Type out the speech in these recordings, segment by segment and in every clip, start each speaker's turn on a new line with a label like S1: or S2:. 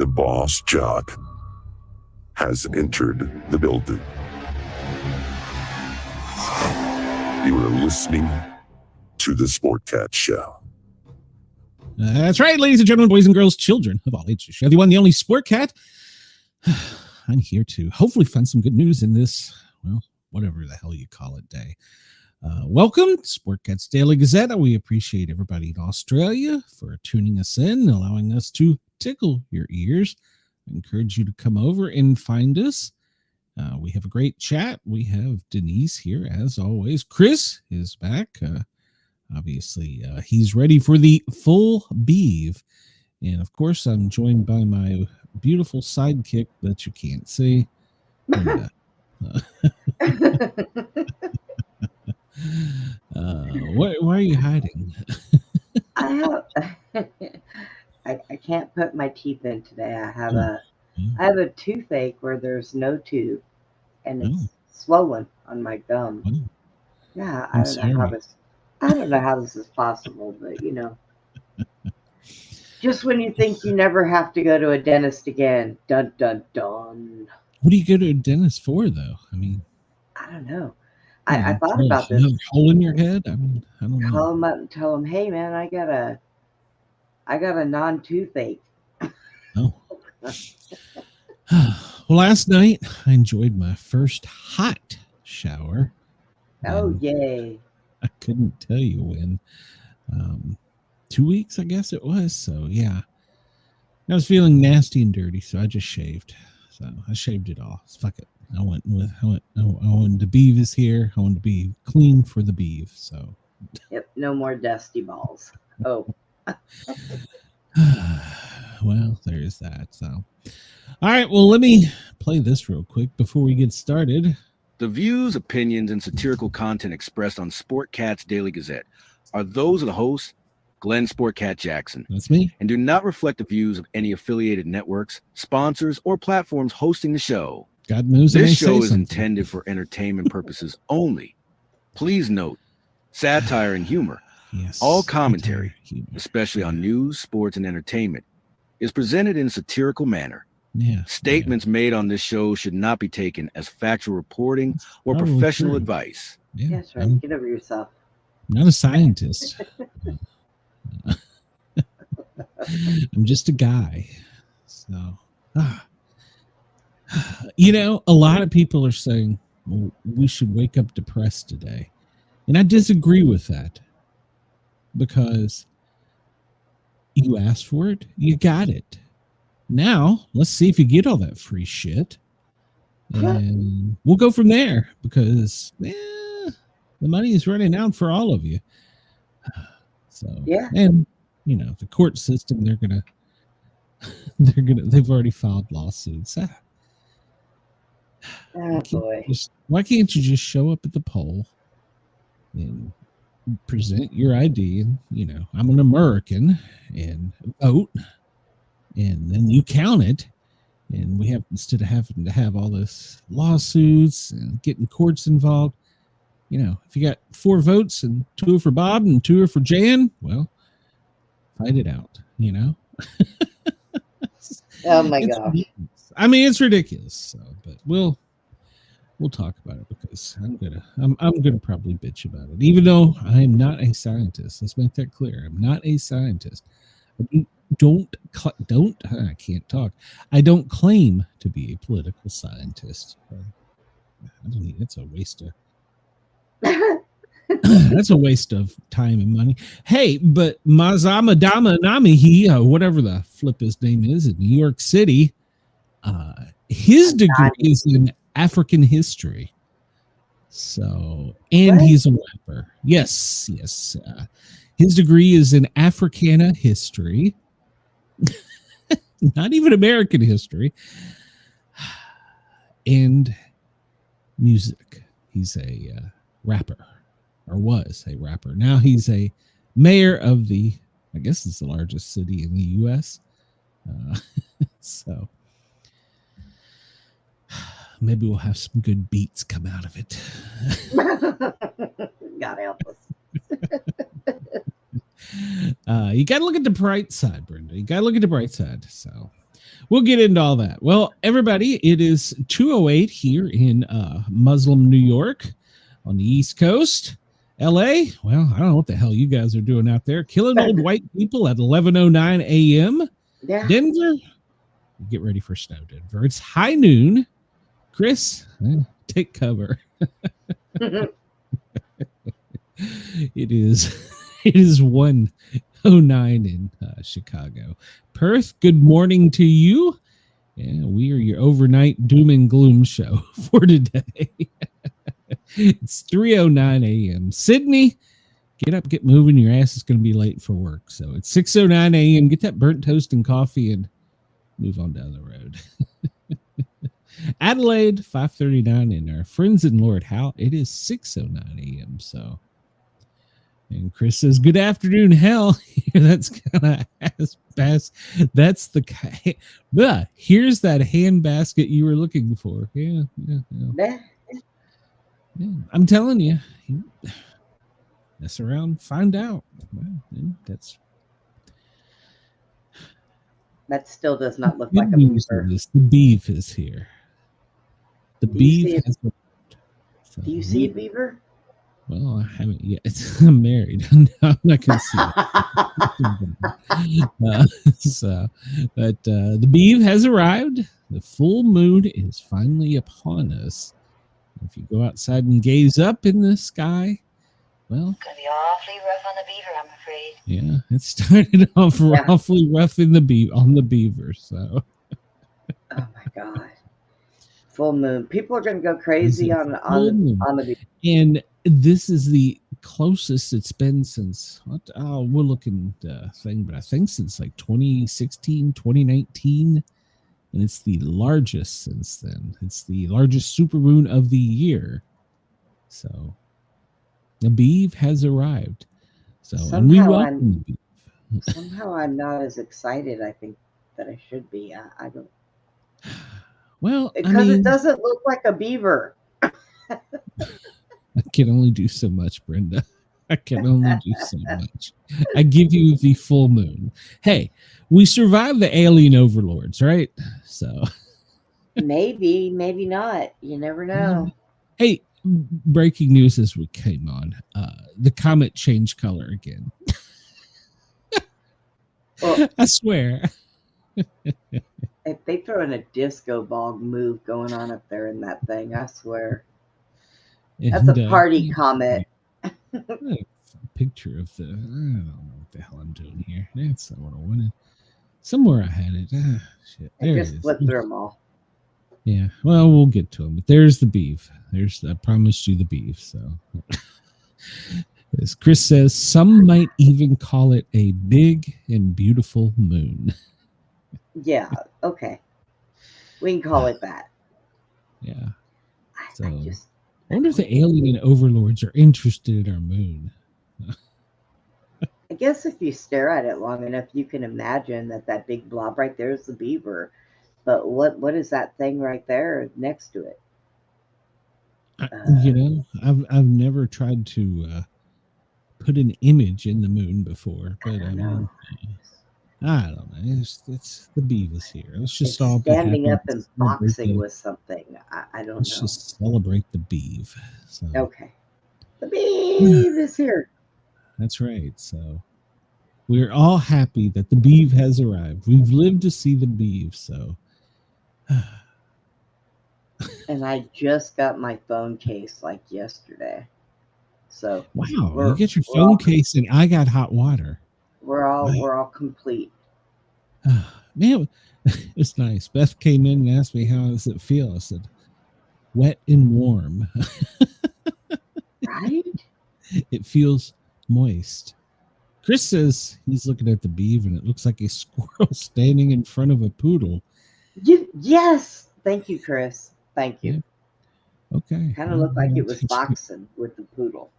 S1: The boss jock has entered the building. You are listening to the Sportcat Show.
S2: That's right, ladies and gentlemen, boys and girls, children of all ages. The one, the only Sportcat. I'm here to hopefully find some good news in this, well, whatever the hell you call it, day. Welcome to Sportcat's Daily Gazette. We appreciate everybody in Australia for tuning us in, allowing us to tickle your ears. I encourage you to come over and find us. We have a great chat. We have Denise here, as always. Chris is back. Obviously, he's ready for the full BEAV. And, of course, I'm joined by my beautiful sidekick that you can't see. And, why are you hiding?
S3: I can't put my teeth in today. I have a toothache where there's no tooth, and it's swollen on my gum. Yeah, I don't know how this is possible, but you know, just when you think you never have to go to a dentist again, dun dun dun.
S2: What do you go to a dentist for, though? I mean,
S3: I don't know. I thought about this.
S2: Another hole in your head? I mean, I don't know.
S3: Call them up and tell them, hey man, I got a non-toothache.
S2: Oh. Well, last night I enjoyed my first hot shower.
S3: Oh, yay.
S2: I couldn't tell you when. 2 weeks, I guess it was. So, yeah. I was feeling nasty and dirty, so I just shaved. So I shaved it off. Fuck it. I wanted the BEAV is here. I wanted to be clean for the BEAV. So.
S3: Yep, no more dusty balls. Oh.
S2: Well, there's that. So, all right. Well, let me play this real quick before we get started.
S4: The views, opinions, and satirical content expressed on Sportcat's Daily Gazette are those of the host, Glenn Sportcat Jackson.
S2: That's me.
S4: And do not reflect the views of any affiliated networks, sponsors, or platforms hosting the show.
S2: God knows
S4: this show is intended for entertainment purposes only. Please note, satire and humor.
S2: Yes,
S4: all commentary, especially on news, sports, and entertainment, is presented in a satirical manner.
S2: Yeah,
S4: Statements made on this show should not be taken as factual reporting or professional advice.
S3: Yeah, that's right. Get over yourself.
S2: I'm not a scientist. I'm just a guy. So, you know, a lot of people are saying, well, we should wake up depressed today. And I disagree with that. Because you asked for it, you got it. Now, let's see if you get all that free shit. And we'll go from there because the money is running out for all of you. So,
S3: yeah.
S2: And, you know, the court system, they've already filed lawsuits.
S3: Oh, boy.
S2: Why can't you just show up at the poll and present your ID and, you know, I'm an American and vote, and then you count it, and we have, instead of having to have all this lawsuits and getting courts involved, you know, if you got 4 votes and 2 are for Bob and 2 are for Jan, well, fight it out, you know.
S3: Oh my gosh.
S2: I mean, it's ridiculous. So, but we'll talk about it because I'm gonna probably bitch about it, even though I am not a scientist. Let's make that clear. I'm not a scientist. I can't talk. I don't claim to be a political scientist. It's a waste of. That's a waste of time and money. Hey, but Mazama Dama Nami, whatever the flip his name is in New York City, his degree is in African history. So, and he's a rapper. Yes. His degree is in Africana history, not even American history, and music. He's a rapper, or was a rapper. Now he's a mayor of the, I guess it's the largest city in the U.S. So maybe we'll have some good beats come out of it.
S3: God help us.
S2: You got to look at the bright side, Brenda. You got to look at the bright side. So We'll get into all that. Well, everybody, it is 2:08 here in Muslim New York on the East Coast. LA, well, I don't know what the hell you guys are doing out there. Killing old white people at 11:09 a.m.
S3: Yeah.
S2: Denver, get ready for snow, Denver. It's high noon. Chris, take cover. It is 1:09 in Chicago. Perth, good morning to you. Yeah, we are your overnight doom and gloom show for today. It's 3:09 a.m. Sydney, get up, get moving. Your ass is going to be late for work. So it's 6:09 a.m. Get that burnt toast and coffee and move on down the road. Adelaide, 5:39, and our friends in Lord Howe, it is 6:09 a.m. So, and Chris says, "Good afternoon, hell." That's kind of ass pass. That's the here's that hand basket you were looking for. Yeah. I'm telling you, mess around, find out. Well,
S3: that still does not look like a beaver.
S2: The beef is here. The beef has arrived. So
S3: do you see a beaver?
S2: Well, I haven't yet. I'm married. I'm not going to see it. But the beef has arrived. The full moon is finally upon us. If you go outside and gaze up in the sky, well,
S5: it's gonna be awfully rough on the beaver, I'm afraid.
S2: Yeah, it started off awfully rough in on the beaver. So,
S3: oh my God, full moon! People are gonna go crazy on the beaver.
S2: And this is the closest it's been since we're looking thing, but I think since like 2016, 2019. And it's the largest since then. It's the largest supermoon of the year. So the beef has arrived. So and we welcome the beef.
S3: Somehow I'm not as excited, I think, that I should be. I don't.
S2: Well,
S3: because it doesn't look like a beaver.
S2: I can only do so much, Brenda. I can only do so much. I give you the full moon. Hey, we survived the alien overlords, right? So
S3: maybe not. You never know.
S2: Hey, breaking news as we came on. The comet changed color again. Well, I swear.
S3: If they throw in a disco ball move going on up there in that thing, I swear. That's a party comet.
S2: A picture of the I don't know what the hell I'm doing here. That's not what I wanted. Somewhere I had it. Shit. There
S3: just flipped through them all.
S2: Yeah. Well, we'll get to them. But there's the beef. I promised you the beef. So, as Chris says, some might even call it a big and beautiful moon.
S3: Yeah. Okay. We can call it that.
S2: Yeah. I wonder if the alien overlords are interested in our moon.
S3: I guess if you stare at it long enough, you can imagine that big blob right there is the beaver. But what is that thing right there next to it?
S2: I've never tried to put an image in the moon before, but I don't know. It's the beef is here. Let's just all
S3: standing up and boxing with something. I don't know.
S2: Let's just celebrate the beef. So.
S3: Okay. The beef is here.
S2: That's right. So we're all happy that the beef has arrived. We've lived to see the beef. So.
S3: And I just got my phone case like yesterday. So
S2: wow, you get your phone case and I got hot water.
S3: We're all complete.
S2: Man, it's nice. Beth came in and asked me how does it feel. I said, wet and warm.
S3: Right?
S2: It feels moist. Chris says he's looking at the beef and it looks like a squirrel standing in front of a poodle.
S3: Yes. Thank you, Chris. Thank you.
S2: Yeah. Okay.
S3: Kind of looked like it was boxing with the poodle.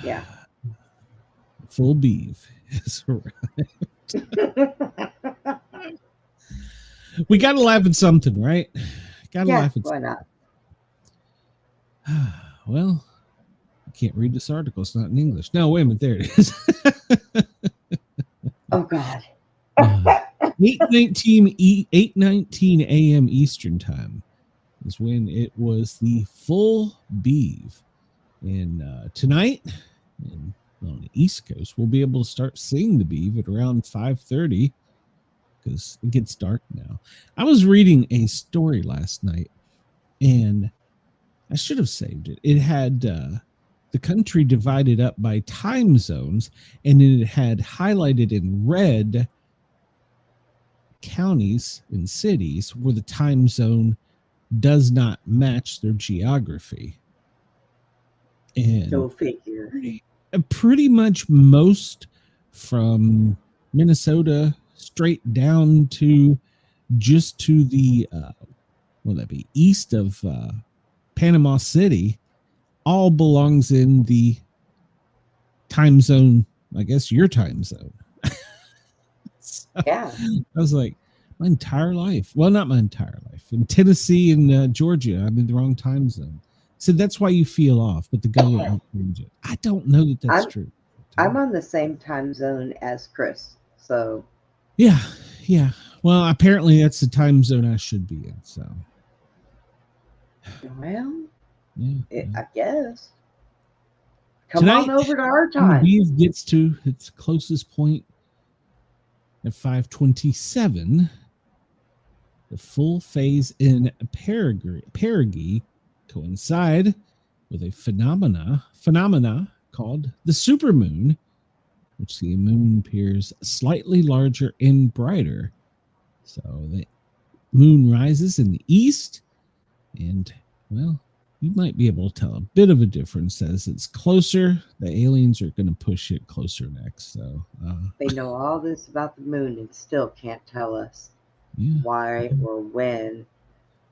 S3: Yeah.
S2: Full beef is arrived. We got to laugh at something, right? Got to laugh at
S3: why
S2: something.
S3: not?
S2: Well, I can't read this article. It's not in English. No, wait a minute. There it is.
S3: Oh, God.
S2: 8:19 a.m. Eastern time is when it was the full BEAV. And tonight, on the East Coast, we'll be able to start seeing the BEAV at around 5:30 because it gets dark now. I was reading a story last night, and I should have saved it. It had the country divided up by time zones, and it had highlighted in red counties and cities where the time zone does not match their geography. And
S3: Go figure.
S2: Pretty much most from Minnesota straight down to just to the will that be east of Panama City all belongs in the time zone, I guess your time zone. So,
S3: yeah.
S2: I was like, my entire life. Well, not my entire life. In Tennessee and Georgia, I'm in the wrong time zone. So that's why you feel off, but the government won't change it. I don't know that that's true.
S3: I'm on the same time zone as Chris. So
S2: yeah. Well, apparently that's the time zone I should be in. So
S3: well,
S2: yeah.
S3: I guess. Come
S2: Tonight,
S3: on over to our time.
S2: BEAV gets to its closest point at 5:27. The full phase in perigee coincide with a phenomena called the supermoon, which the moon appears slightly larger and brighter. So the moon rises in the east, and well, you might be able to tell a bit of a difference as it's closer. The aliens are going to push it closer next. So
S3: they know all this about the moon and still can't tell us why or when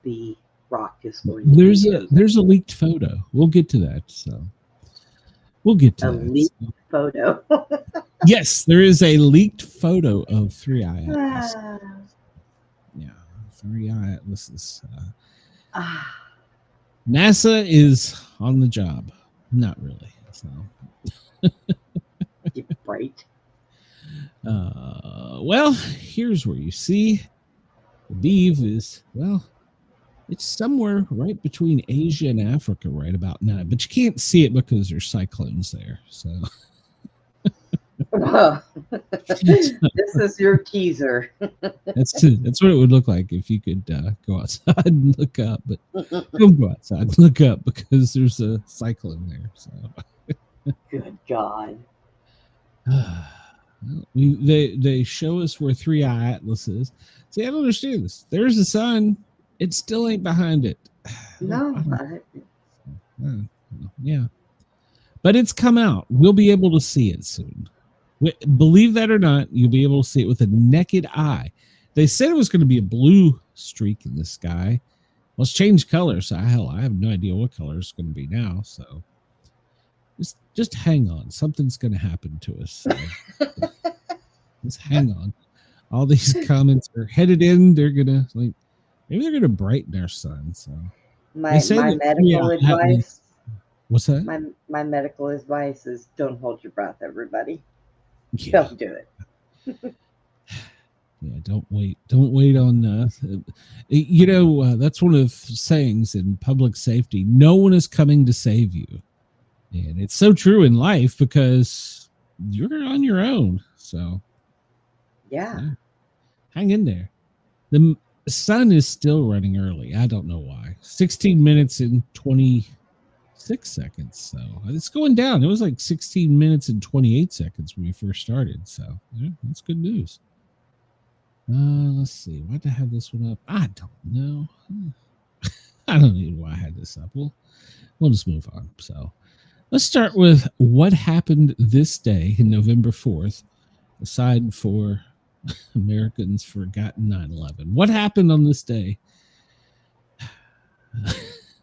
S3: the rock is going to
S2: there's a leaked photo. We'll get to that. So we'll get to
S3: a leaked photo.
S2: Yes, there is a leaked photo of 3i Atlas. Yeah, 3i Atlas. NASA is on the job. Not really. So
S3: right.
S2: Well, here's where you see the BEAV is, well, it's somewhere right between Asia and Africa right about now, but you can't see it because there's cyclones there. So
S3: this is your teaser.
S2: That's what it would look like if you could go outside and look up, but don't go outside and look up because there's a cyclone there. So
S3: good God.
S2: They show us where 3i Atlas is. See, I don't understand this. There's the sun. It still ain't behind it.
S3: No.
S2: Yeah. But it's come out. We'll be able to see it soon. Believe that or not, you'll be able to see it with a naked eye. They said it was going to be a blue streak in the sky. Well, it's changed colors. So I have no idea what color it's going to be now. So just hang on. Something's going to happen to us. So just hang on. All these comments are headed in. They're going to maybe they're going to brighten our sun. So
S3: my medical advice.
S2: What's that?
S3: My medical advice is don't hold your breath, everybody. Yeah. Don't do it.
S2: Yeah, don't wait. Don't wait on. That's one of the sayings in public safety. No one is coming to save you, and it's so true in life because you're on your own. So, yeah. Hang in there. The sun is still running early. I don't know why. 16 minutes and 26 seconds. So it's going down. It was like 16 minutes and 28 seconds when we first started. So yeah, that's good news. Let's see. Why did I have this one up? I don't know. I don't know why I had this up. We'll just move on. So let's start with what happened this day in November 4th, aside for Americans forgotten 9/11. What happened on this day?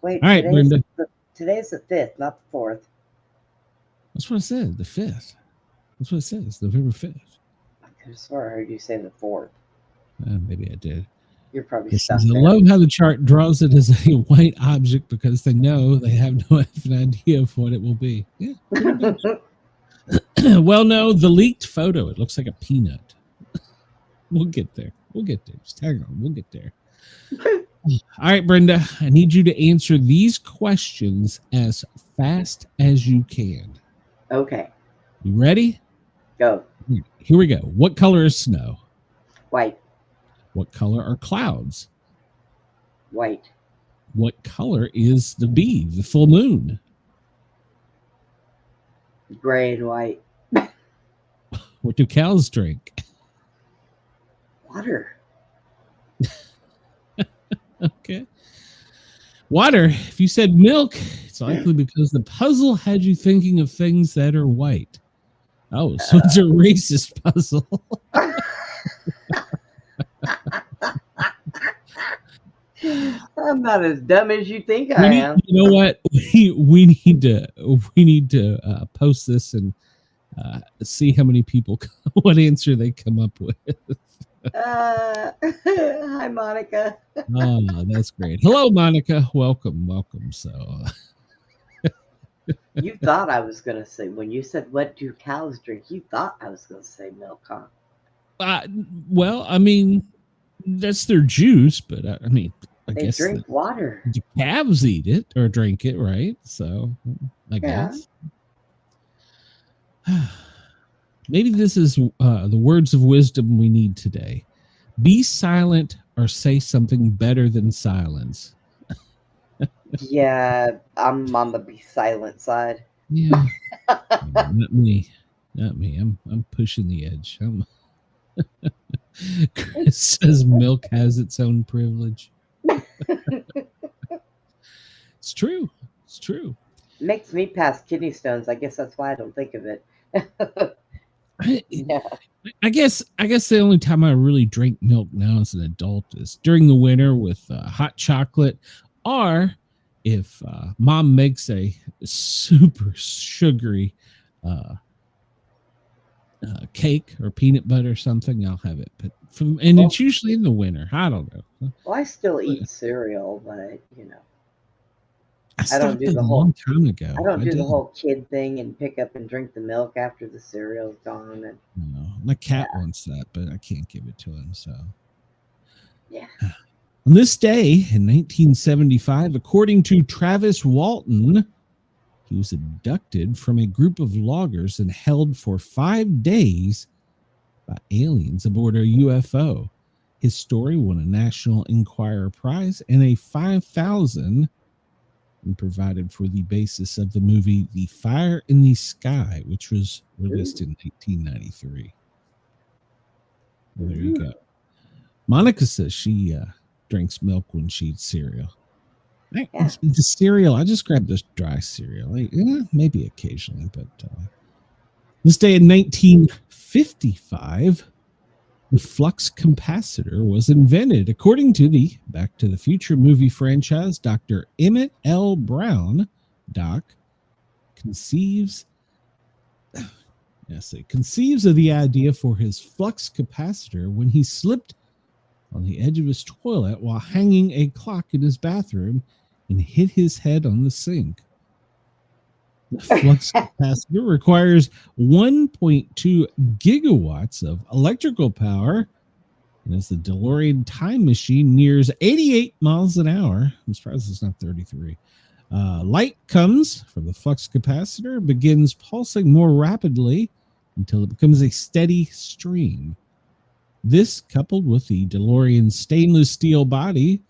S3: Wait,
S2: all right, Brenda.
S3: Today's the 5th, not the 4th.
S2: That's what I said, the 5th. That's what it says, November 5th.
S3: I could have sworn I heard you say the 4th.
S2: Maybe I did.
S3: You're probably stuck
S2: I love how the chart draws it as a white object because they know they have no idea of what it will be. Yeah. Well, no, the leaked photo, it looks like a peanut. We'll get there. Just hang on. We'll get there. All right, Brenda, I need you to answer these questions as fast as you can.
S3: Okay.
S2: You ready?
S3: Go.
S2: Here we go. What color is snow?
S3: White.
S2: What color are clouds?
S3: White.
S2: What color is the BEAV, the full moon?
S3: Gray and white.
S2: What do cows drink?
S3: Water.
S2: Okay. Water. If you said milk, it's likely because the puzzle had you thinking of things that are white. Oh, so it's a racist puzzle.
S3: I'm not as dumb as you think I am.
S2: You know what? We need to post this and see how many people what answer they come up with.
S3: Hi, Monica.
S2: Oh, that's great. Hello, Monica. Welcome. So
S3: you thought I was going to say, when you said, what do cows drink? You thought I was going to say milk, huh?
S2: Well, I mean, that's their juice, but I mean, I
S3: they
S2: guess
S3: drink water.
S2: The calves eat it or drink it, right? So I guess. Maybe this is the words of wisdom we need today. Be silent or say something better than silence.
S3: Yeah, I'm on the be silent side.
S2: Yeah. Not me. I'm pushing the edge. Chris says milk has its own privilege. It's true.
S3: Makes me pass kidney stones. I guess that's why I don't think of it. Yeah.
S2: I guess the only time I really drink milk now as an adult is during the winter with hot chocolate, or if mom makes a super sugary cake or peanut butter or something, I'll have it. But it's usually in the winter. I don't know.
S3: Well, I still eat cereal, but you know.
S2: I don't do the whole time ago.
S3: I don't do the whole kid thing and pick up and drink the milk after the cereal's gone. And
S2: no, my cat wants that, but I can't give it to him. So
S3: yeah.
S2: On this day in 1975, according to Travis Walton, he was abducted from a group of loggers and held for 5 days by aliens aboard a UFO. His story won a National Enquirer Prize and a $5,000 and provided for the basis of the movie The Fire in the Sky, which was released in 1993. Well, there you go. Monica says she drinks milk when she eats cereal. The cereal, I just grab this dry cereal. Maybe occasionally, but this day in 1955, the flux capacitor was invented. According to the Back to the Future movie franchise, Dr. Emmett L. Brown, Doc, conceives of the idea for his flux capacitor when he slipped on the edge of his toilet while hanging a clock in his bathroom and hit his head on the sink. The flux capacitor requires 1.2 gigawatts of electrical power. And as the DeLorean time machine nears 88 miles an hour, I'm surprised it's not 33. Light comes from the flux capacitor, begins pulsing more rapidly until it becomes a steady stream. This, coupled with the DeLorean's stainless steel body,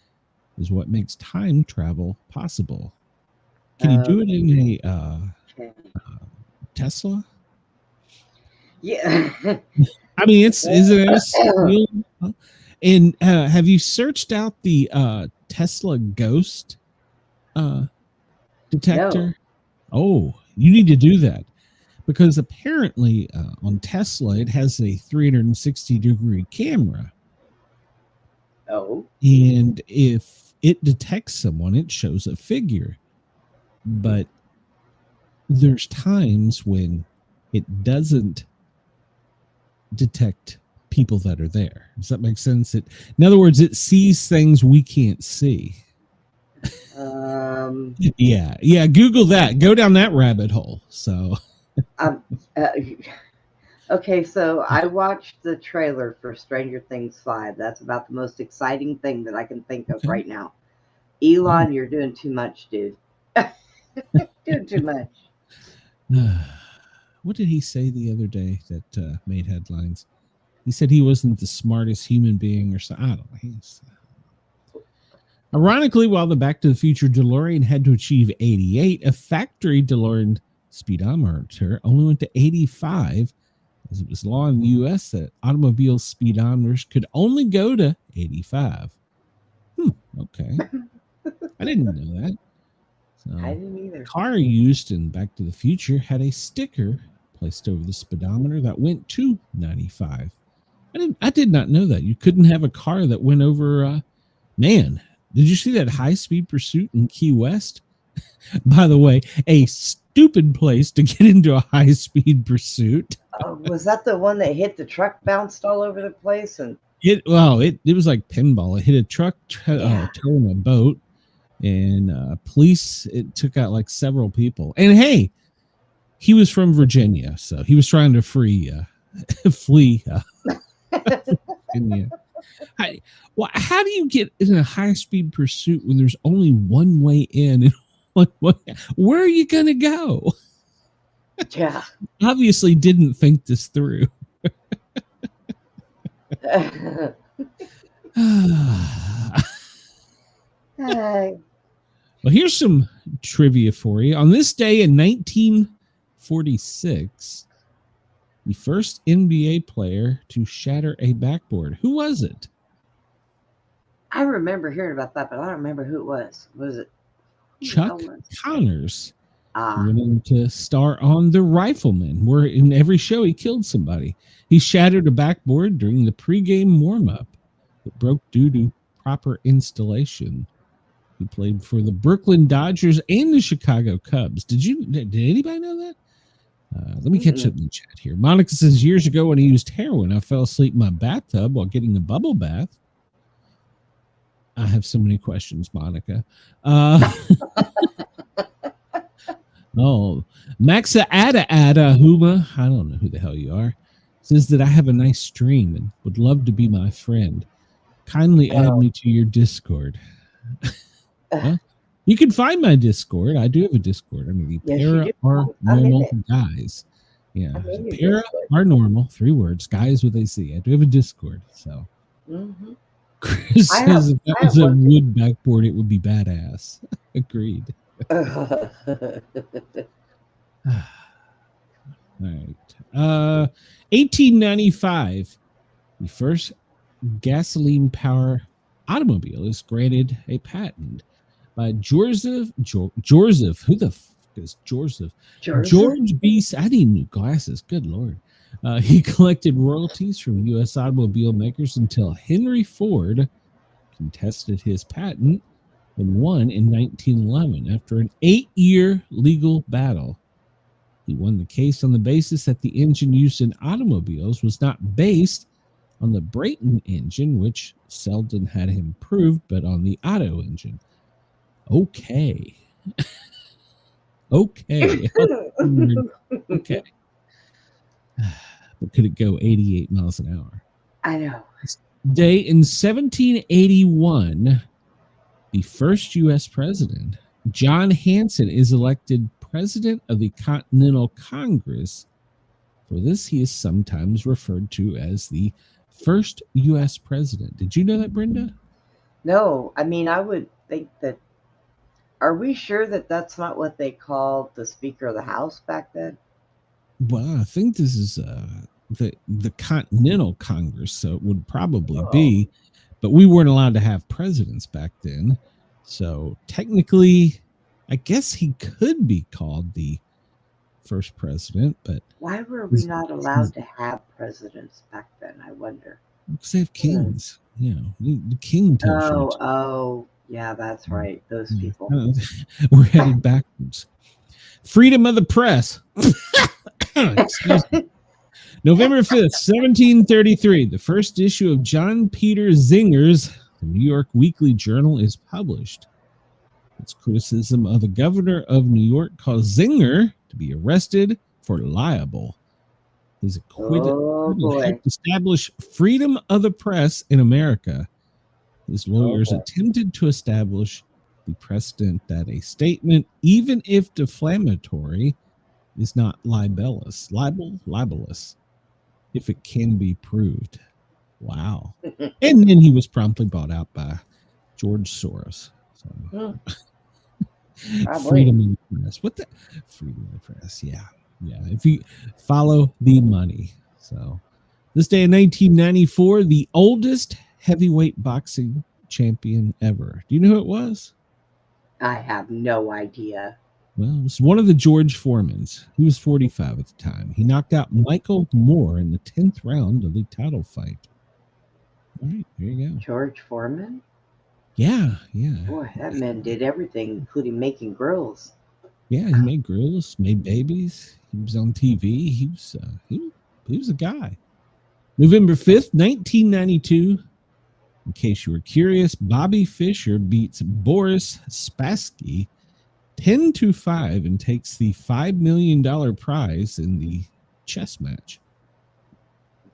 S2: is what makes time travel possible. Can you do it in a Tesla?
S3: Yeah.
S2: I mean, is it? And have you searched out the Tesla ghost detector?
S3: No.
S2: Oh, you need to do that, because apparently on Tesla it has a 360-degree camera.
S3: Oh.
S2: And if it detects someone, it shows a figure. But there's times when it doesn't detect people that are there. Does that make sense? In other words, it sees things we can't see. Yeah. Google that. Go down that rabbit hole. So.
S3: Okay, so I watched the trailer for Stranger Things 5. That's about the most exciting thing that I can think of right now. Elon, you're doing too much, dude. Doing too much.
S2: What did he say the other day that made headlines? He said he wasn't the smartest human being or something. I don't know. Ironically, while the Back to the Future DeLorean had to achieve 88, a factory DeLorean speedometer only went to 85, as it was law in the U.S. that automobile speedometers could only go to 85. Okay. I didn't know that. So,
S3: I didn't either.
S2: The car used in Back to the Future had a sticker placed over the speedometer that went to 95. I did not know that. You couldn't have a car that went over, man, did you see that high-speed pursuit in Key West? By the way, a stupid place to get into a high-speed pursuit.
S3: Was that the one that hit the truck, bounced all over the place? And
S2: it was like pinball. It hit a truck towing a boat, and police, it took out like several people. And hey, he was from Virginia, so he was trying to flee Virginia. How do you get in a high-speed pursuit when there's only one way in? Where are you going to go?
S3: Yeah.
S2: Obviously didn't think this through. Well, here's some trivia for you. On this day in 1946, the first NBA player to shatter a backboard. Who was it?
S3: I remember hearing about that, but I don't remember who it was. Was it
S2: Chuck Connors?
S3: He
S2: went on to star on The Rifleman, where in every show he killed somebody. He shattered a backboard during the pregame warm-up. It broke due to proper installation. He played for the Brooklyn Dodgers and the Chicago Cubs. Did anybody know that? Let me catch up in the chat here. Monica says, years ago when he used heroin, I fell asleep in my bathtub while getting a bubble bath. I have so many questions, Monica. Maxa Ada Huma, I don't know who the hell you are, says that I have a nice stream and would love to be my friend. Kindly add me to your Discord. Well, you can find my Discord. I do have a Discord. I mean, the Para are normal guys. Yeah, Para are normal. 3 words. Guys with AC. I do have a Discord. So, Chris says if that was a wood backboard, it would be badass. Agreed. All right. 1895, the first gasoline power automobile is granted a patent by Joseph. Who the fuck is Joseph? George B. I need glasses. Good Lord. He collected royalties from U.S. automobile makers until Henry Ford contested his patent and won in 1911 after an 8-year legal battle. He won the case on the basis that the engine used in automobiles was not based on the Brayton engine, which Selden had him proved, but on the Otto engine. Okay. Okay. Okay. But could it go 88 miles an hour?
S3: I know.
S2: Day in 1781, the first U.S. president, John Hanson, is elected president of the Continental Congress. For this, he is sometimes referred to as the first U.S. president. Did you know that, Brenda?
S3: No. I mean, I would think that. Are we sure that that's not what they called the Speaker of the House back then?
S2: Well, I think this is the Continental Congress, so it would probably be. But we weren't allowed to have presidents back then. So technically, I guess he could be called the first president. But
S3: why were we not allowed to have presidents back then, I wonder?
S2: Because they have kings. You know, the king tells you.
S3: Oh, yeah, that's right. Those people.
S2: We're headed backwards. Freedom of the press. Excuse me. November 5th, 1733, the first issue of John Peter Zinger's New York Weekly Journal is published. Its criticism of the governor of New York caused Zinger to be arrested for libel. is acquitted.
S3: Oh boy.
S2: Helped establish freedom of the press in America. His lawyers attempted to establish the precedent that a statement, even if defamatory, is not libelous if it can be proved. Wow. And then he was promptly bought out by George Soros. So. Freedom of the press. What the freedom of the press? Yeah. If you follow the money. So this day in 1994, the oldest heavyweight boxing champion ever. Do you know who it was?
S3: I have no idea.
S2: Well, it was one of the George Foremans. He was 45 at the time. He knocked out Michael Moore in the 10th round of the title fight. All right, there you go.
S3: George Foreman?
S2: Yeah.
S3: Boy, that man did everything, including making grills.
S2: Yeah, he made grills, made babies. He was on TV. He was a guy. November 5th, 1992. In case you were curious, Bobby Fischer beats Boris Spassky 10-5 and takes the $5 million prize in the chess match.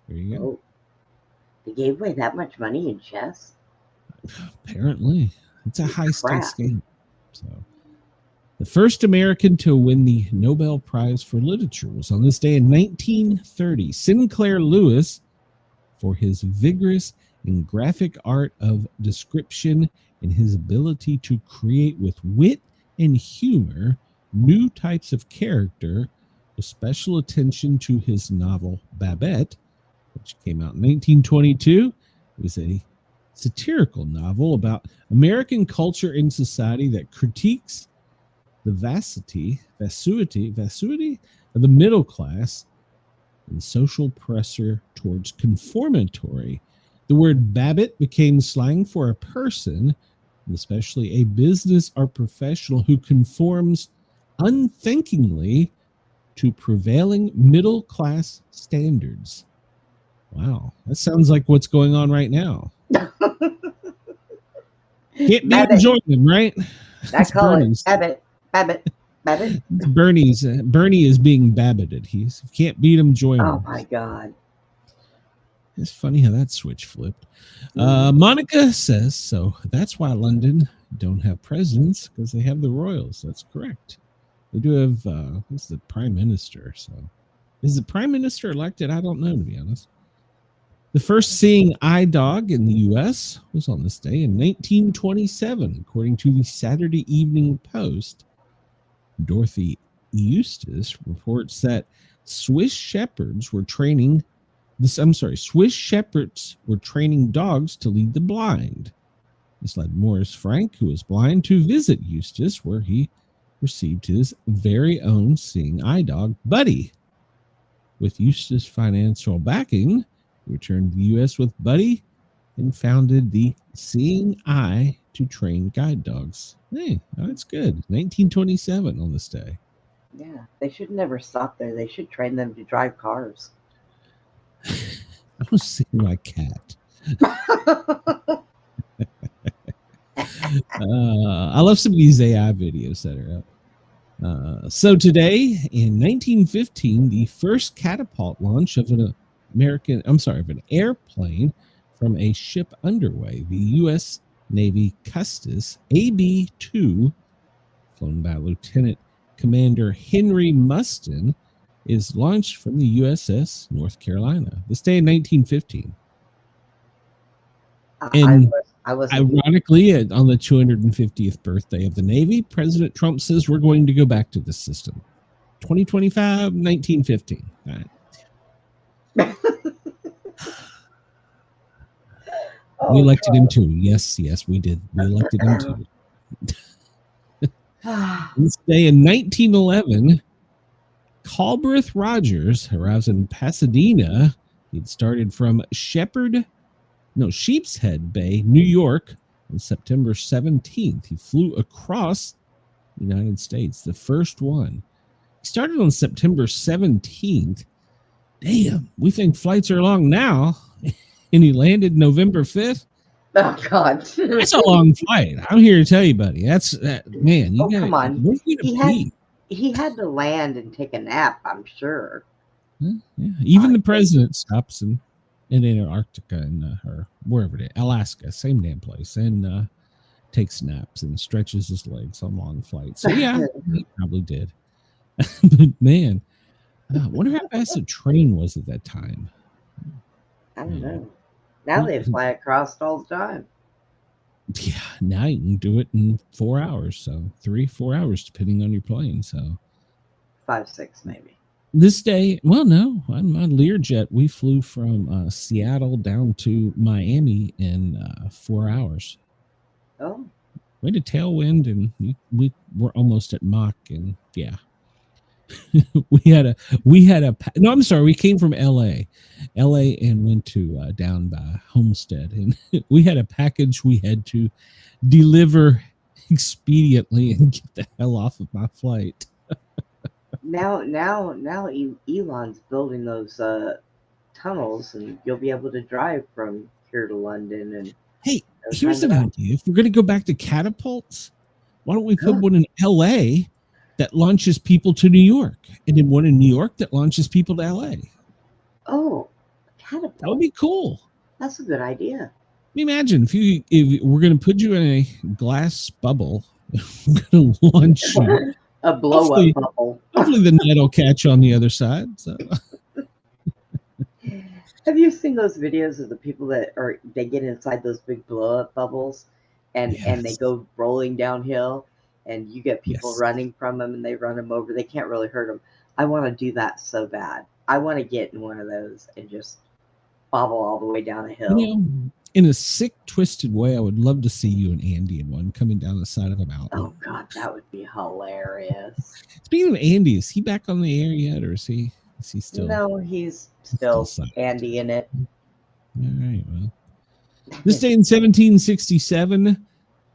S2: There you go.
S3: Oh, they gave away that much money in chess?
S2: Apparently. It's a high-stakes game. So, the first American to win the Nobel Prize for Literature was on this day in 1930. Sinclair Lewis, for his vigorous and graphic art of description and his ability to create with wit and humor new types of character, with special attention to his novel Babette, which came out in 1922. It was a satirical novel about American culture and society that critiques the vacuity of the middle class and social pressure towards conformatory. The word Babbitt became slang for a person, especially a business or professional, who conforms unthinkingly to prevailing middle class standards. Wow, that sounds like what's going on right now. Can't be enjoying them, right?
S3: I call it Babbitt.
S2: It's Bernie's. Bernie is being Babbited. He can't beat him, join him.
S3: Oh my God.
S2: It's funny how that switch flipped. Monica says, so that's why London don't have presidents, because they have the royals. That's correct. They do have, who's the prime minister? So is the prime minister elected? I don't know, to be honest. The first seeing eye dog in the U.S. was on this day in 1927, according to the Saturday Evening Post. Dorothy Eustace reports that Swiss shepherds were training dogs to lead the blind. This led Morris Frank, who was blind, to visit Eustace, where he received his very own seeing eye dog, Buddy. With Eustace financial backing, he returned to the U.S. with Buddy and founded the Seeing Eye to Train Guide Dogs. Hey, that's good. 1927 on this day.
S3: Yeah, they should never stop there. They should train them to drive cars.
S2: I was seeing my cat. I love some of these AI videos that are up. So today, in 1915, the first catapult launch of an airplane from a ship underway, the U.S. Navy Custis AB-2, flown by Lieutenant Commander Henry Mustin, is launched from the USS North Carolina. This day in 1915. And ironically, on the 250th birthday of the Navy, President Trump says we're going to go back to this system. 2025, 1915. All right. We elected him too. Yes, we did. We elected him too. This day in 1911, Culbreth Rogers arrives in Pasadena. He'd started from Sheepshead Bay, New York, on September 17th. He flew across the United States, the first one. He started on September 17th. Damn, we think flights are long now. And he landed November 5th.
S3: Oh, God.
S2: That's a long flight. I'm here to tell you, buddy. Man.
S3: Come on. He had to land and take a nap, I'm sure.
S2: Yeah. Even the president stops in Antarctica and or wherever it is, Alaska, same damn place, and takes naps and stretches his legs on long flights. So yeah, he probably did. But man, I wonder how fast the train was at that time.
S3: I don't know. Now they fly across all the time.
S2: Yeah, now you can do it in 4 hours. So 3-4 hours, depending on your plane. So
S3: 5-6 maybe.
S2: This day, well, no, on my Learjet, we flew from Seattle down to Miami in 4 hours.
S3: Oh.
S2: We had a tailwind, and we were almost at Mach, and yeah. we had a no, I'm sorry, we came from LA and went to down by Homestead, and we had a package we had to deliver expediently and get the hell off of my flight.
S3: Now Elon's building those tunnels, and you'll be able to drive from here to London. And
S2: hey, here's an idea. If we're going to go back to catapults, why don't we put one in LA that launches people to New York, and then one in New York that launches people to LA?
S3: Oh, catapult.
S2: That would be cool.
S3: That's a good idea.
S2: Imagine if we're going to put you in a glass bubble, we're going to launch you.
S3: A blow-up bubble.
S2: Hopefully the net will catch on the other side. So.
S3: Have you seen those videos of the people they get inside those big blow-up bubbles and they go rolling downhill, and you get people running from them, and they run them over. They can't really hurt them. I want to do that so bad. I want to get in one of those and just bobble all the way down a hill.
S2: You know, in a sick, twisted way, I would love to see you and Andy in one coming down the side of a mountain.
S3: Oh, God, that would be hilarious.
S2: Speaking of Andy, is he back on the air yet, or is he still?
S3: No, he's still Andy in it.
S2: All right, well. This day in 1767,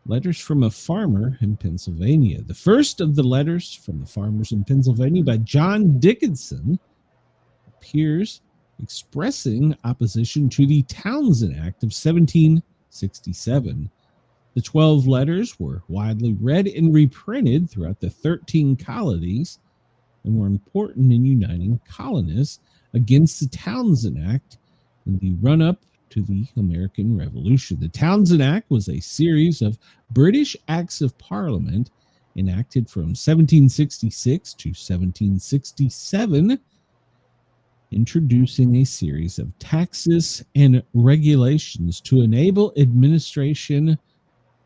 S2: letters from a farmer in Pennsylvania. The first of the letters from the farmers in Pennsylvania by John Dickinson appears expressing opposition to the Townshend Act of 1767. The 12 letters were widely read and reprinted throughout the 13 colonies and were important in uniting colonists against the Townshend Act in the run-up to the American Revolution. The Townshend Act was a series of British Acts of Parliament enacted from 1766 to 1767, introducing a series of taxes and regulations to enable administration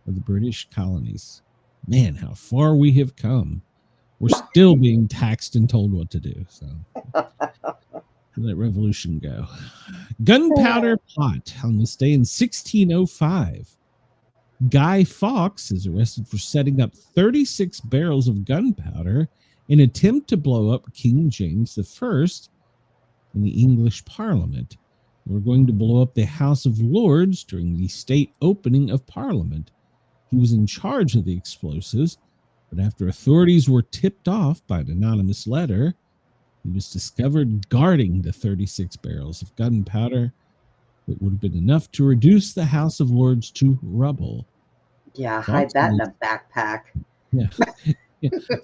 S2: of the British colonies. Man, how far we have come. We're still being taxed and told what to do. So let revolution go. Gunpowder plot on this day in 1605. Guy Fawkes is arrested for setting up 36 barrels of gunpowder in an attempt to blow up King James I in the English Parliament. They were going to blow up the House of Lords during the state opening of Parliament. He was in charge of the explosives, but after authorities were tipped off by an anonymous letter, he was discovered guarding the 36 barrels of gunpowder that would have been enough to reduce the House of Lords to rubble.
S3: Yeah, hide that in a backpack.
S2: Yeah.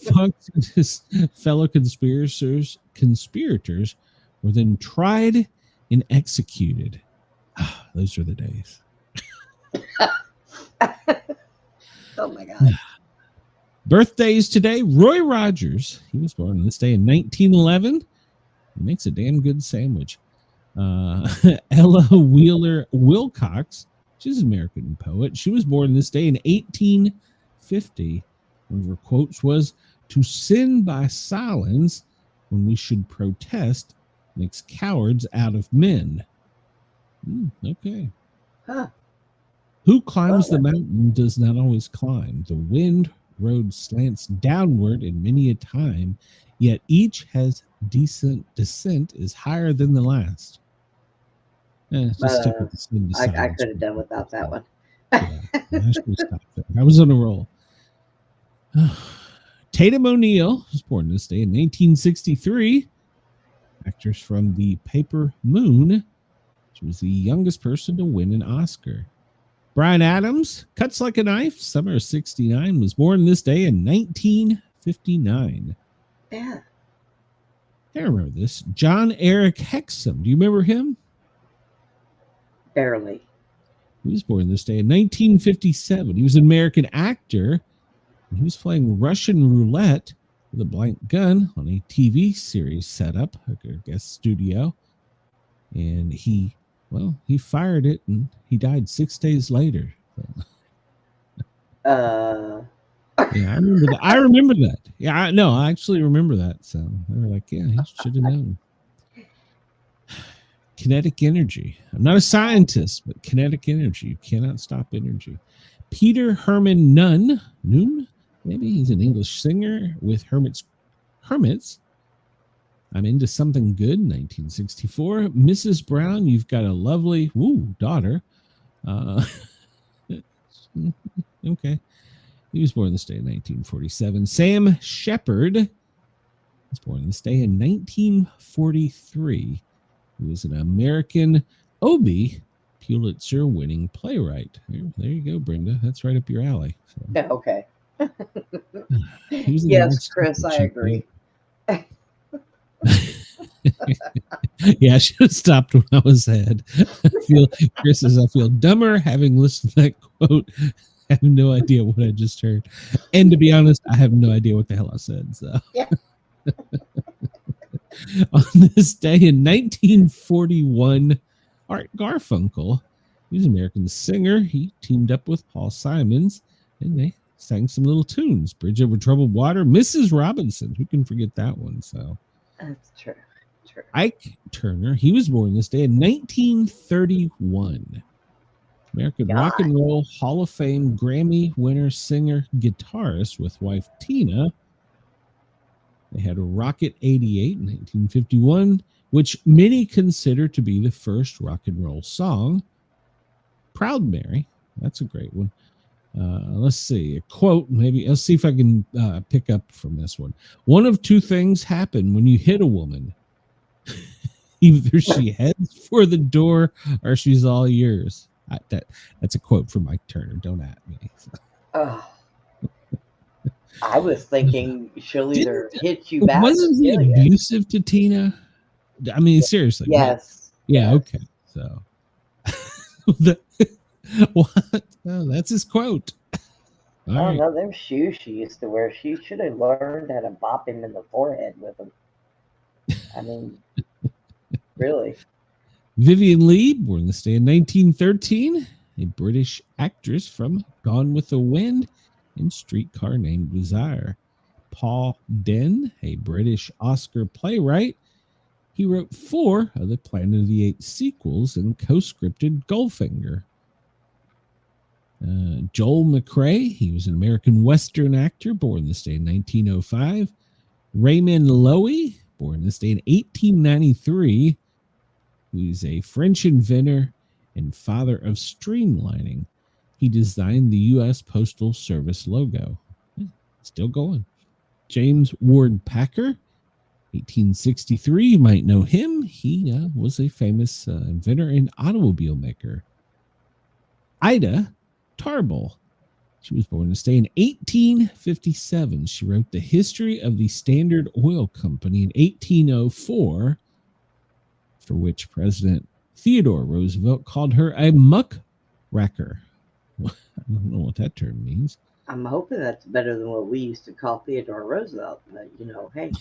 S2: Fawkes and his fellow conspirators were then tried and executed. Those are the days.
S3: Oh my God.
S2: Birthdays today. Roy Rogers. He was born on this day in 1911. He makes a damn good sandwich. Ella Wheeler Wilcox. She's an American poet. She was born this day in 1850. One of her quotes was, "To sin by silence when we should protest makes cowards out of men." Okay.
S3: Huh.
S2: Who climbs the mountain does not always climb. The wind road slants downward in many a time, yet each has decent descent is higher than the last. I
S3: could have done without that one.
S2: I was on a roll. Tatum O'Neal was born this day in 1963. Actress from the paper Moon. She was the youngest person to win an Oscar. Bryan Adams, cuts like a knife, summer of 69, was born this day in 1959.
S3: Yeah.
S2: I remember this. John Eric Hexum. Do you remember him?
S3: Barely.
S2: He was born this day in 1957. He was an American actor. And he was playing Russian roulette with a blank gun on a TV series setup, I guess studio. And he fired it and he died 6 days later.
S3: Uh.
S2: Yeah, I remember that. I remember that. Yeah, I actually remember that. So they were like, yeah, he should have known. Kinetic energy. I'm not a scientist, but kinetic energy. You cannot stop energy. Peter Herman Nunn. Maybe he's an English singer with Hermits. I'm into something good. 1964. Mrs. Brown, you've got a lovely daughter. Okay. He was born this day in 1947. Sam Shepard was born this day in 1943. He was an American Obie Pulitzer-winning playwright. There you go, Brenda. That's right up your alley. So.
S3: Yeah, okay.
S2: Yes,
S3: Chris, I agree.
S2: Yeah, I should have stopped when I was ahead. Chris says, I feel dumber having listened to that quote. I have no idea what I just heard. And to be honest, I have no idea what the hell I said. So
S3: yeah.
S2: On this day in 1941, Art Garfunkel, he's an American singer. He teamed up with Paul Simons and they sang some little tunes. Bridge Over Troubled Water, Mrs. Robinson. Who can forget that one? So
S3: that's true.
S2: Ike Turner, he was born this day in 1931. American Rock and Roll Hall of Fame Grammy winner, singer, guitarist with wife Tina. They had a Rocket 88 in 1951, which many consider to be the first rock and roll song. Proud Mary, that's a great one. Let's see, a quote, maybe. Let's see if I can pick up from this one. One of two things happen when you hit a woman. Either she heads for the door or she's all yours. That's a quote from Mike Turner. Don't at me.
S3: I was thinking she'll either hit you back.
S2: Wasn't he abusive to Tina? I mean, seriously.
S3: Yes.
S2: Yeah. Okay. So, what? Oh, that's his quote.
S3: All no, them shoes she used to wear. She should have learned how to bop him in the forehead with them. I mean, really.
S2: Vivian Lee, born this day in 1913, a British actress from Gone with the Wind and Streetcar Named Desire. Paul Den, a British Oscar playwright. He wrote 4 of the Planet of the Apes sequels and co-scripted Goldfinger. Joel McRae, he was an American Western actor, born this day in 1905. Raymond Loewy, born this day in 1893. He's a French inventor and father of streamlining. He designed the U.S. Postal Service logo. Still going. James Ward Packer, 1863. You might know him. He was a famous inventor and automobile maker. Ida Tarbell. She was born this day in 1857. She wrote the history of the Standard Oil Company in 1804. For which President Theodore Roosevelt called her a muckraker. I don't know what that term means.
S3: I'm hoping that's better than what we used to call Theodore Roosevelt, but hey.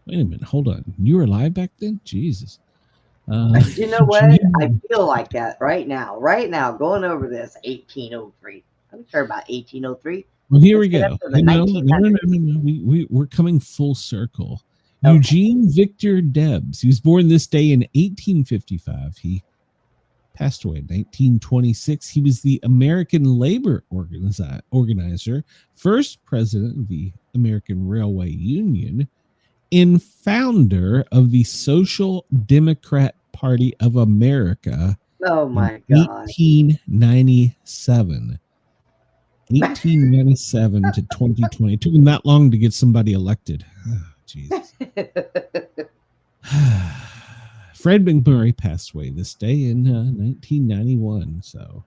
S2: Wait a minute, hold on. You were alive back then? Jesus.
S3: You know what? I feel like that right now, going over this 1803. I don't care about 1803.
S2: Well, here we go. No. We're coming full circle. Okay. Eugene Victor Debs. He was born this day in 1855. He passed away in 1926. He was the American Labor Organizer, first president of the American Railway Union, and founder of the Social Democrat Party of America.
S3: Oh my God.
S2: 1897. 1897 to 2020. It took him that long to get somebody elected. Jesus. Fred McMurray passed away this day in 1991. So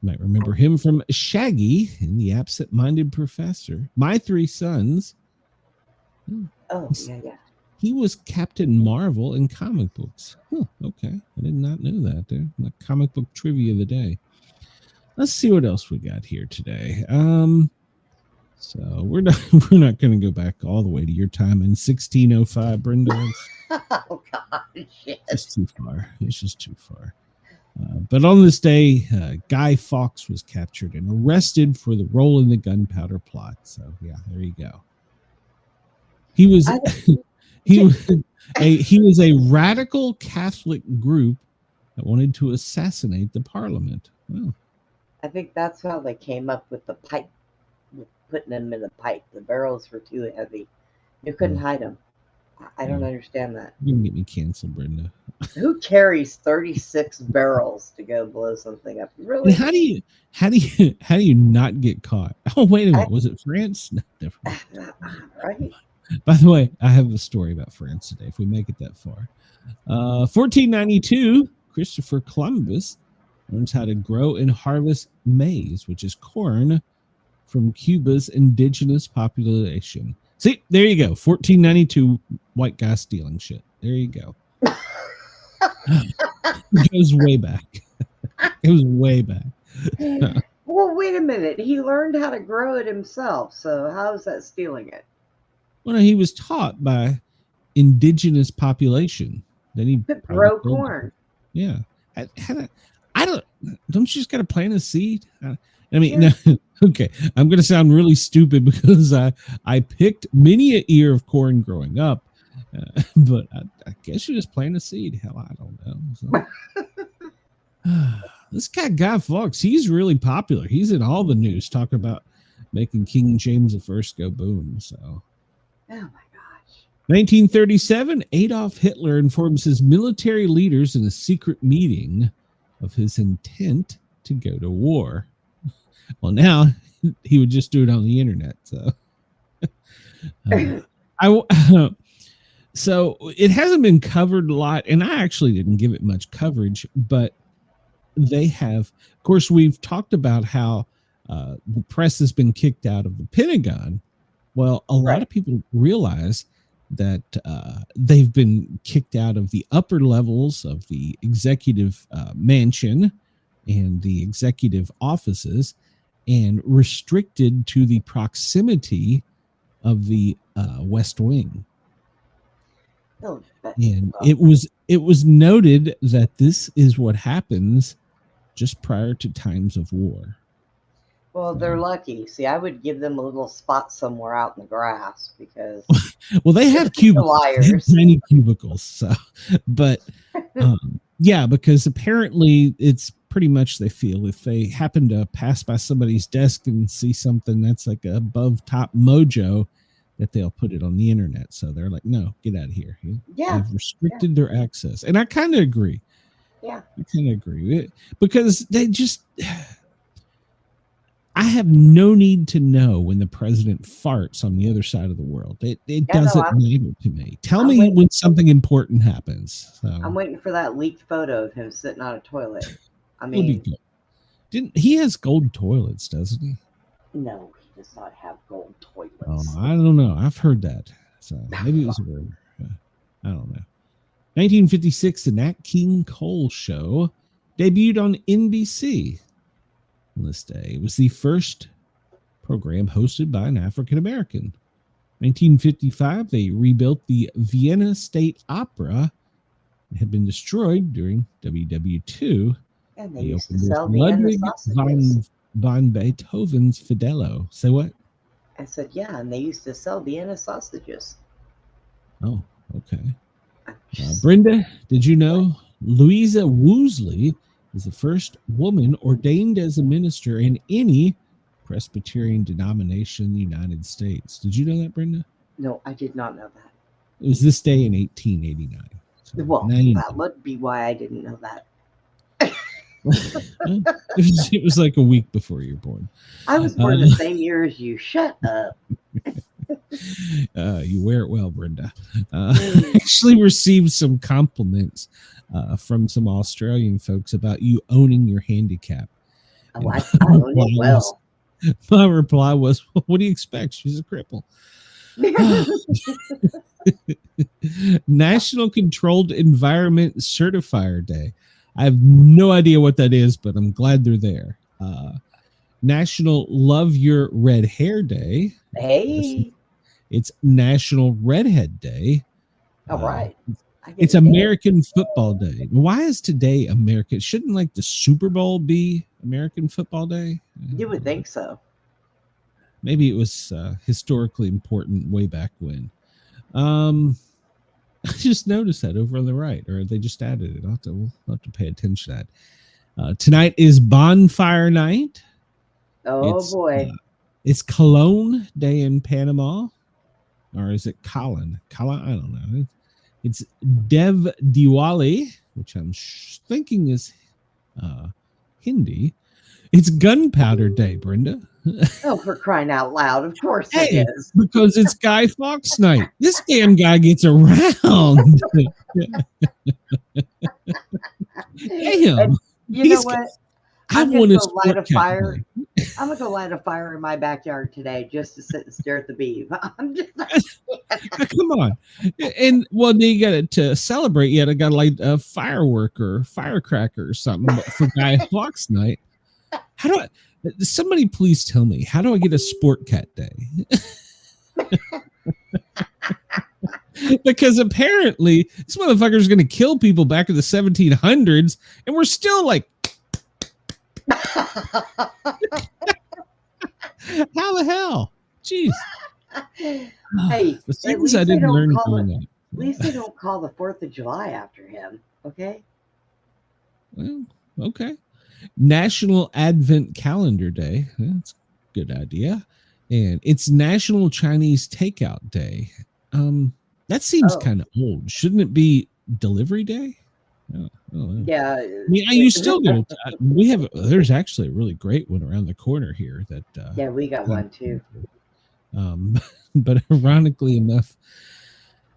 S2: you might remember him from Shaggy and the Absent-Minded Professor. My Three Sons.
S3: Oh, yeah.
S2: He was Captain Marvel in comic books. Huh, okay. I did not know that. There, my comic book trivia of the day. Let's see what else we got here today. So we're not going to go back all the way to your time in 1605, Brenda.
S3: Oh gosh, yes.
S2: It's too far. It's just too far. But on this day, Guy Fawkes was captured and arrested for the role in the gunpowder plot. So yeah, there you go. He was he was a radical Catholic group that wanted to assassinate the Parliament. Well,
S3: I think that's how they came up with the pipe, with putting them in the pipe. The barrels were too heavy. You couldn't hide them. I don't understand that.
S2: You're gonna get me canceled, Brenda.
S3: Who carries 36 barrels to go blow something up? Really?
S2: And how do you not get caught? Oh, wait a minute. Was it France? No, never mind.
S3: Right.
S2: By the way, I have a story about France today, if we make it that far. 1492, Christopher Columbus learns how to grow and harvest maize, which is corn, from Cuba's indigenous population. See, there you go. 1492, white guy stealing shit. There you go. It goes way back. It was way back.
S3: Well, wait a minute. He learned how to grow it himself. So how is that stealing it?
S2: Well, no, he was taught by indigenous population. Then he
S3: grow corn.
S2: Yeah. Don't you just got to plant a seed? I mean, no, okay. I'm going to sound really stupid because I picked many a ear of corn growing up, but I guess you just plant a seed. Hell, I don't know. So. This Guy Fawkes, he's really popular. He's in all the news talking about making King James I go boom. So,
S3: oh my gosh.
S2: 1937, Adolf Hitler informs his military leaders in a secret meeting of his intent to go to war. Well, now he would just do it on the internet. So, so it hasn't been covered a lot, and I actually didn't give it much coverage, but they have, of course, we've talked about how the press has been kicked out of the Pentagon. Well, a lot of people realize that they've been kicked out of the upper levels of the executive mansion and the executive offices, and restricted to the proximity of the West Wing.
S3: Oh,
S2: and it was noted that this is what happens just prior to times of war.
S3: Well, they're lucky. See, I would give them a little spot somewhere out in the grass because
S2: well, they have cubicles, tiny cubicles. So, but yeah, because apparently it's pretty much, they feel if they happen to pass by somebody's desk and see something that's like above top mojo, that they'll put it on the internet. So they're like, no, get out of here. They've restricted their access. And I kind of agree.
S3: Yeah.
S2: I kind of agree. Because they just, I have no need to know when the president farts on the other side of the world. It doesn't matter to me. Tell me when something important happens. So.
S3: I'm waiting for that leaked photo of him sitting on a toilet. I mean,
S2: he has gold toilets, doesn't he?
S3: No, he does not have gold toilets.
S2: Oh, I don't know. I've heard that. So maybe it was a rumor. I don't know. 1956, the Nat King Cole Show debuted on NBC on this day. It was the first program hosted by an African American. 1955, they rebuilt the Vienna State Opera. It had been destroyed during WW2.
S3: And they used to sell Vienna sausages.
S2: Von Beethoven's Fidelio. Say what?
S3: I said, yeah, and they used to sell Vienna sausages.
S2: Oh, okay. Brenda, did you know Louisa Woosley is the first woman ordained as a minister in any Presbyterian denomination in the United States? Did you know that, Brenda?
S3: No, I did not know that.
S2: It was this day in 1889. So
S3: well, that would be why I didn't know that.
S2: It was like a week before you were born.
S3: I was born the same year as you. Shut up.
S2: You wear it well, Brenda. Actually received some compliments from some Australian folks about you owning your handicap.
S3: Oh, I own it well.
S2: My reply was, what do you expect? She's a cripple. National Controlled Environment Certifier Day. I have no idea what that is, but I'm glad they're there. National Love Your Red Hair Day.
S3: Hey.
S2: It's National Redhead Day.
S3: All right.
S2: It's American Football Day. Why is today American? Shouldn't like the Super Bowl be American Football Day?
S3: You would think so.
S2: Maybe it was historically important way back when. I just noticed that over on the right, or they just added it. We'll have to pay attention to that. Tonight is Bonfire Night.
S3: Oh, boy.
S2: It's Cologne Day in Panama. Or is it Colin? I don't know. It's Dev Diwali, which I'm thinking is Hindi. It's Gunpowder Day, Brenda.
S3: Oh, for crying out loud. Of course it is.
S2: Because it's Guy Fawkes night. This damn guy gets around. Damn.
S3: You know what?
S2: I'm going to
S3: light a fire. I'm going to go light a fire in my backyard today just to sit and stare at the beeve. I'm just
S2: come on. And well, you got to celebrate. You got to light a firework or firecracker or something for Guy Fawkes night. Somebody please tell me, how do I get a Sportcat Day? Because apparently this motherfucker is going to kill people back in the 1700s, and we're still like, how the hell? Jeez.
S3: Hey,
S2: the things I didn't learn growing up.
S3: At least they don't call the 4th of July after him. Okay.
S2: Well, okay. National Advent Calendar Day. That's a good idea. And it's National Chinese Takeout Day. That seems kind of old. Shouldn't it be Delivery Day?
S3: Yeah.
S2: I mean, you still get it. There's actually a really great one around the corner here that
S3: yeah, we got one too.
S2: But ironically enough,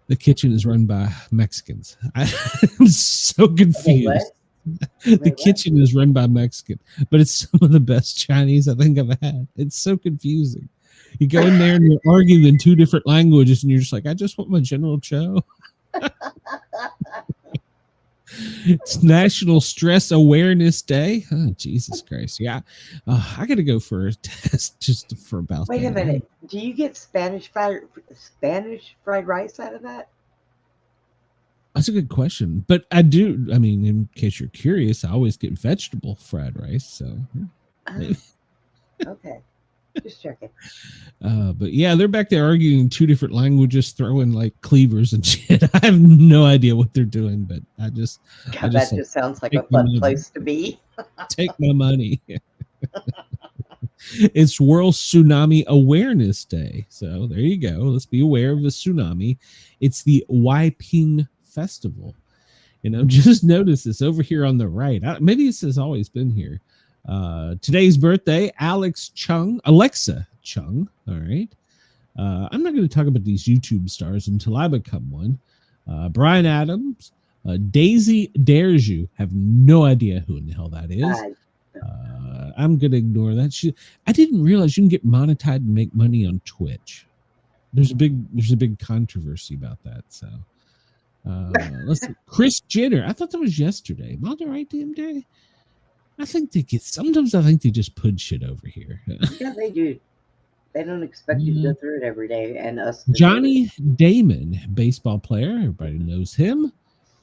S2: the kitchen is run by Mexicans. I'm so confused. The kitchen is run by Mexican, but it's some of the best Chinese I think I've had. It's so confusing. You go in there and you're arguing in 2 different languages, and you're just like, I just want my General Cho. It's National Stress Awareness Day. Oh, Jesus Christ. Yeah. I got to go for a test just for about
S3: Wait a minute. Do you get Spanish fried rice out of that?
S2: That's a good question. But I do, I mean, in case you're curious, I always get vegetable fried rice. So,
S3: okay. Just checking.
S2: But yeah, they're back there arguing in 2 different languages, throwing like cleavers and shit. I have no idea what they're doing, but that just
S3: sounds like a fun place to be.
S2: Take my money. It's World Tsunami Awareness Day. So there you go. Let's be aware of the tsunami. It's the Waiping Festival. And I've just noticed this over here on the right. Maybe this has always been here. Today's birthday, Alexa Chung. All right. I'm not going to talk about these YouTube stars until I become one. Brian Adams, Daisy Derju. Have no idea who in the hell that is. I'm going to ignore that. I didn't realize you can get monetized and make money on Twitch. There's a big controversy about that. So let's see. Kris Jenner. I thought that was yesterday. Am I on the right damn day? Sometimes I think they just put shit over here.
S3: Yeah, they do. They don't expect you to go through it every day. And us.
S2: Johnny Damon, baseball player. Everybody knows him.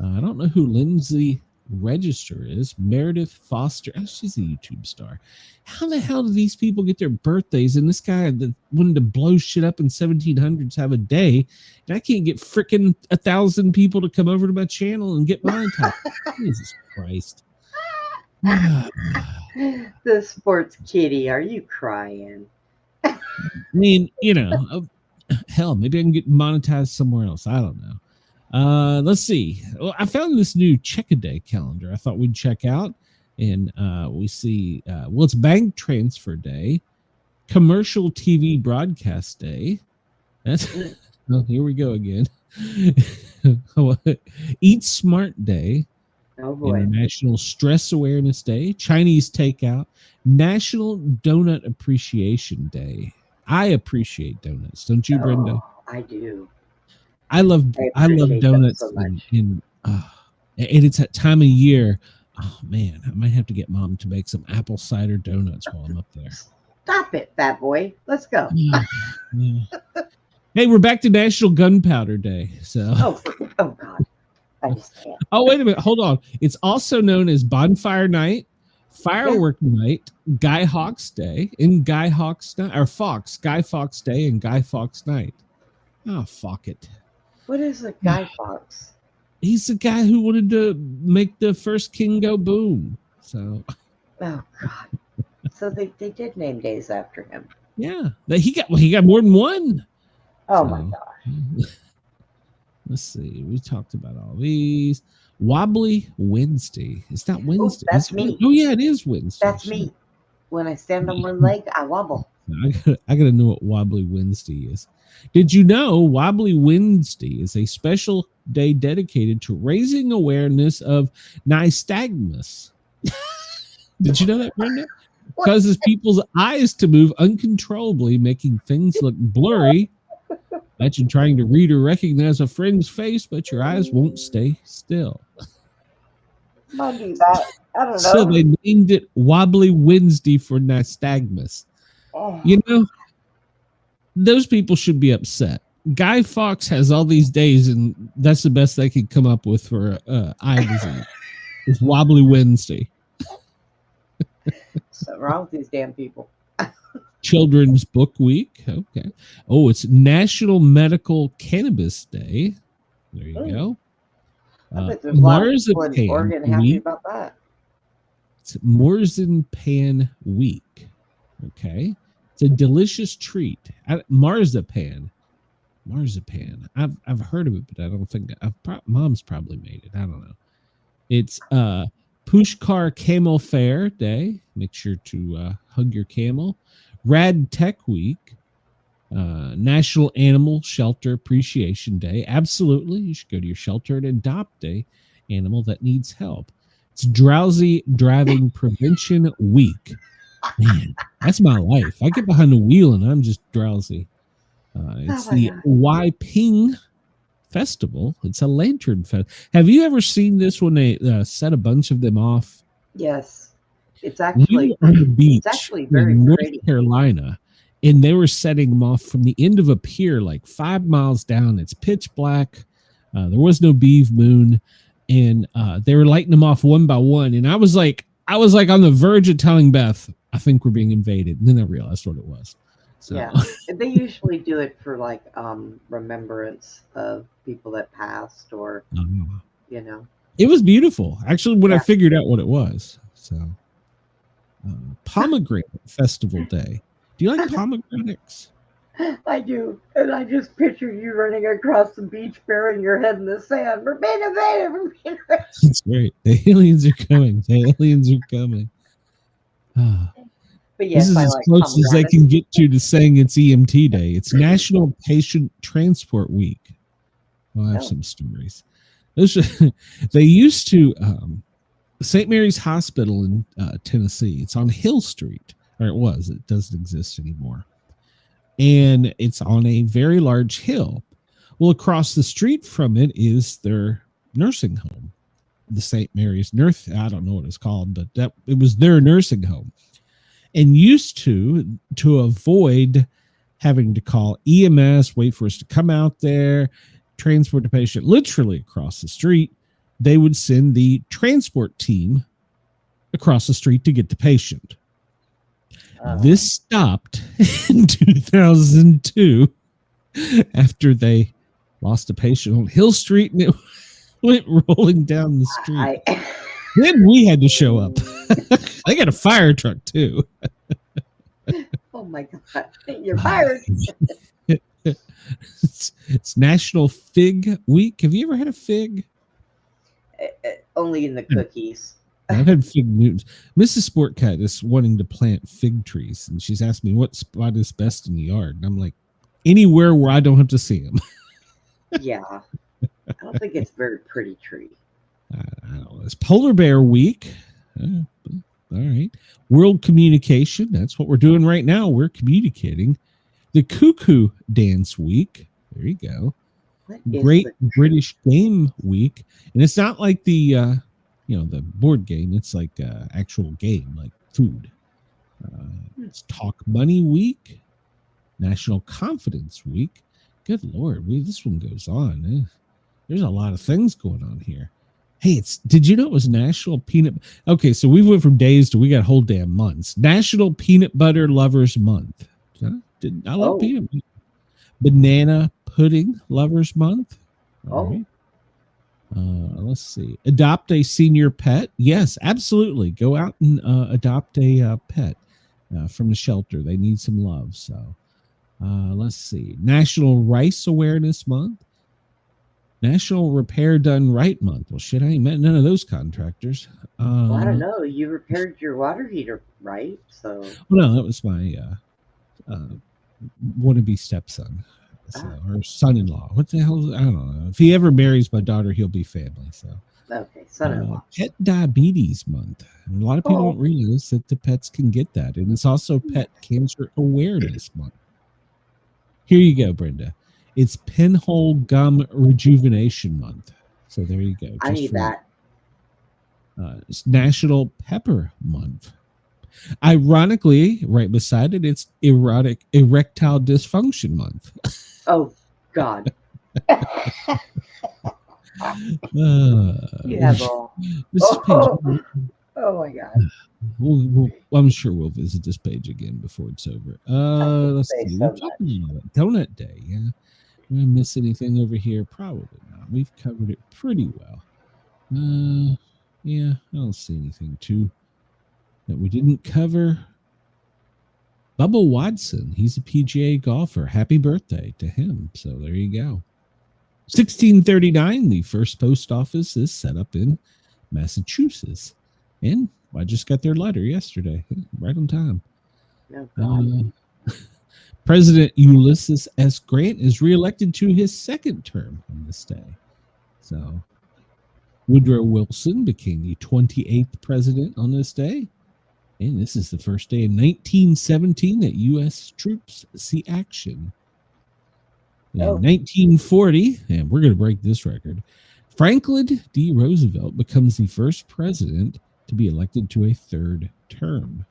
S2: I don't know who Lindsay Register is. Meredith Foster. Oh, she's a YouTube star. How the hell do these people get their birthdays? And this guy that wanted to blow shit up in 1700s have a day, and I can't get freaking 1,000 people to come over to my channel and get mine time. Jesus Christ.
S3: The sports kitty, are you crying?
S2: I mean, hell, maybe I can get monetized somewhere else. I don't know. Let's see. Well, I found this new check-a-day calendar I thought we'd check out. And we see, it's Bank Transfer Day, Commercial TV Broadcast Day. That's here we go again. Eat Smart Day.
S3: Oh boy.
S2: International Stress Awareness Day, Chinese Takeout, National Donut Appreciation Day. I appreciate donuts, don't you, Brenda?
S3: I do.
S2: I love donuts
S3: so much.
S2: and it's that time of year. Oh man, I might have to get Mom to make some apple cider donuts while I'm up there.
S3: Stop it, fat boy. Let's go.
S2: Hey, we're back to National Gunpowder Day. So
S3: oh God. I just can't.
S2: Oh, wait a minute. Hold on. It's also known as Bonfire Night, Firework Night, Guy Fawkes Day, and Guy Fawkes Night, or Fox, Guy Fawkes Day, and Guy Fawkes Night. Oh, fuck it.
S3: What is a Guy Fawkes?
S2: He's the guy who wanted to make the first king go boom. So.
S3: Oh God. So they did name days after him.
S2: Yeah, he got more than one.
S3: Oh my God.
S2: Let's see. We talked about all these. Wobbly Wednesday. It's not Wednesday.
S3: That's me.
S2: Oh yeah, it is Wednesday.
S3: That's me. When I stand on one leg, I wobble.
S2: I gotta know what Wobbly Wednesday is. Did you know Wobbly Wednesday is a special day dedicated to raising awareness of nystagmus? Did you know that, Brenda? Causes people's eyes to move uncontrollably, making things look blurry. Imagine trying to read or recognize a friend's face, but your eyes won't stay still.
S3: Might be that. I don't know.
S2: So they named it Wobbly Wednesday for nystagmus.
S3: Oh.
S2: You know, those people should be upset. Guy Fawkes has all these days, and that's the best they could come up with for eye disease. It's Wobbly Wednesday.
S3: Something wrong with these damn people.
S2: Children's Book Week. Okay. Oh, it's National Medical Cannabis Day. There you go.
S3: I bet there's a lot of people in
S2: Marzipan
S3: Oregon happy
S2: Week.
S3: about that.
S2: It's Marzipan Week. Okay. It's a delicious treat. Marzipan. I've heard of it, but I don't think Mom's probably made it. I don't know. It's Pushkar Camel Fair Day. Make sure to hug your camel. Rad Tech Week. National Animal Shelter Appreciation Day. Absolutely. You should go to your shelter and adopt an animal that needs help. It's Drowsy Driving Prevention Week. Man, that's my life. I get behind the wheel and I'm just drowsy. It's the Waiping Festival. It's a lantern fest. Have you ever seen this when they set a bunch of them off?
S3: Yes. It's actually
S2: on the beach.
S3: It's actually very
S2: in North
S3: pretty.
S2: Carolina, and they were setting them off from the end of a pier, like 5 miles down. It's pitch black. There was no BEAVER moon, and they were lighting them off one by one. And I was like on the verge of telling Beth, I think we're being invaded. And then I realized what it was. So.
S3: Yeah, they usually do it for like remembrance of people that passed, or you know.
S2: It was beautiful, actually, when I figured out what it was. So, Pomegranate Festival Day. Do you like pomegranates?
S3: I do, and I just picture you running across the beach, burying your head in the sand. We're being invaded. We're being invaded.
S2: That's great. The aliens are coming. The aliens are coming.
S3: But yes,
S2: this is
S3: I
S2: as
S3: like
S2: close as they can get to saying it's EMT Day. It's National Patient Transport Week. I'll have some stories. They used to St. Mary's Hospital in Tennessee. It's on Hill Street, or it was. It doesn't exist anymore. And it's on a very large hill. Well, across the street from it is their nursing home, the St. Mary's Nurse. I don't know what it's called, but it was their nursing home. And used to avoid having to call EMS, wait for us to come out there, transport the patient literally across the street, they would send the transport team across the street to get the patient. This stopped in 2002 after they lost a patient on Hill Street and it went rolling down the street. Then we had to show up. I got a fire truck too.
S3: Oh my God. You're fired.
S2: It's National Fig Week. Have you ever had a fig?
S3: Only in the cookies.
S2: I've had fig Newtons. Mrs. Sportcat is wanting to plant fig trees, and she's asked me what spot is best in the yard. And I'm like, anywhere where I don't have to see them.
S3: Yeah. I don't think it's a very pretty tree.
S2: I don't know. It's Polar Bear Week. All right. World Communication. That's what we're doing right now. We're communicating. The Cuckoo Dance Week. There you go.
S3: What
S2: Great
S3: is the
S2: British Game Week. And it's not like the the board game. It's like actual game, like food. It's Talk Money Week, National Confidence Week. Good Lord, this one goes on. There's a lot of things going on here. Hey, did you know it was National Peanut? Okay, so we went from days to we got whole damn months. National Peanut Butter Lovers Month. I love peanut butter. Banana Pudding Lovers Month. All right. Let's see. Adopt a senior pet. Yes, absolutely. Go out and adopt a pet from the shelter. They need some love. So let's see. National Rice Awareness Month. National Repair Done Right Month. Well, shit, I ain't met none of those contractors.
S3: Well, I don't know. You repaired your water heater, right? So.
S2: Well, no, that was my wannabe stepson. Or son-in-law. What the hell? I don't know. If he ever marries my daughter, he'll be family. So.
S3: Okay, son-in-law.
S2: Pet Diabetes Month. And a lot of people don't realize that the pets can get that. And it's also Pet Cancer Awareness Month. Here you go, Brenda. It's Pinhole Gum Rejuvenation Month. So there you go.
S3: I need that.
S2: It's National Pepper Month. Ironically, right beside it, it's Erectile Dysfunction Month.
S3: Oh, God. You have all. Oh, my God.
S2: I'm sure we'll visit this page again before it's over. Let's see.
S3: So
S2: Donut Day. Yeah. Did I miss anything over here? Probably not. We've covered it pretty well. Yeah, I don't see anything too that we didn't cover. Bubba Watson, he's a PGA golfer. Happy birthday to him. So there you go. 1639, the first post office is set up in Massachusetts. And I just got their letter yesterday, right on time. President Ulysses S. Grant is reelected to his second term on this day. So Woodrow Wilson became the 28th president on this day. And this is the first day in 1917 that U.S. troops see action. In 1940, and we're going to break this record, Franklin D. Roosevelt becomes the first president to be elected to a third term.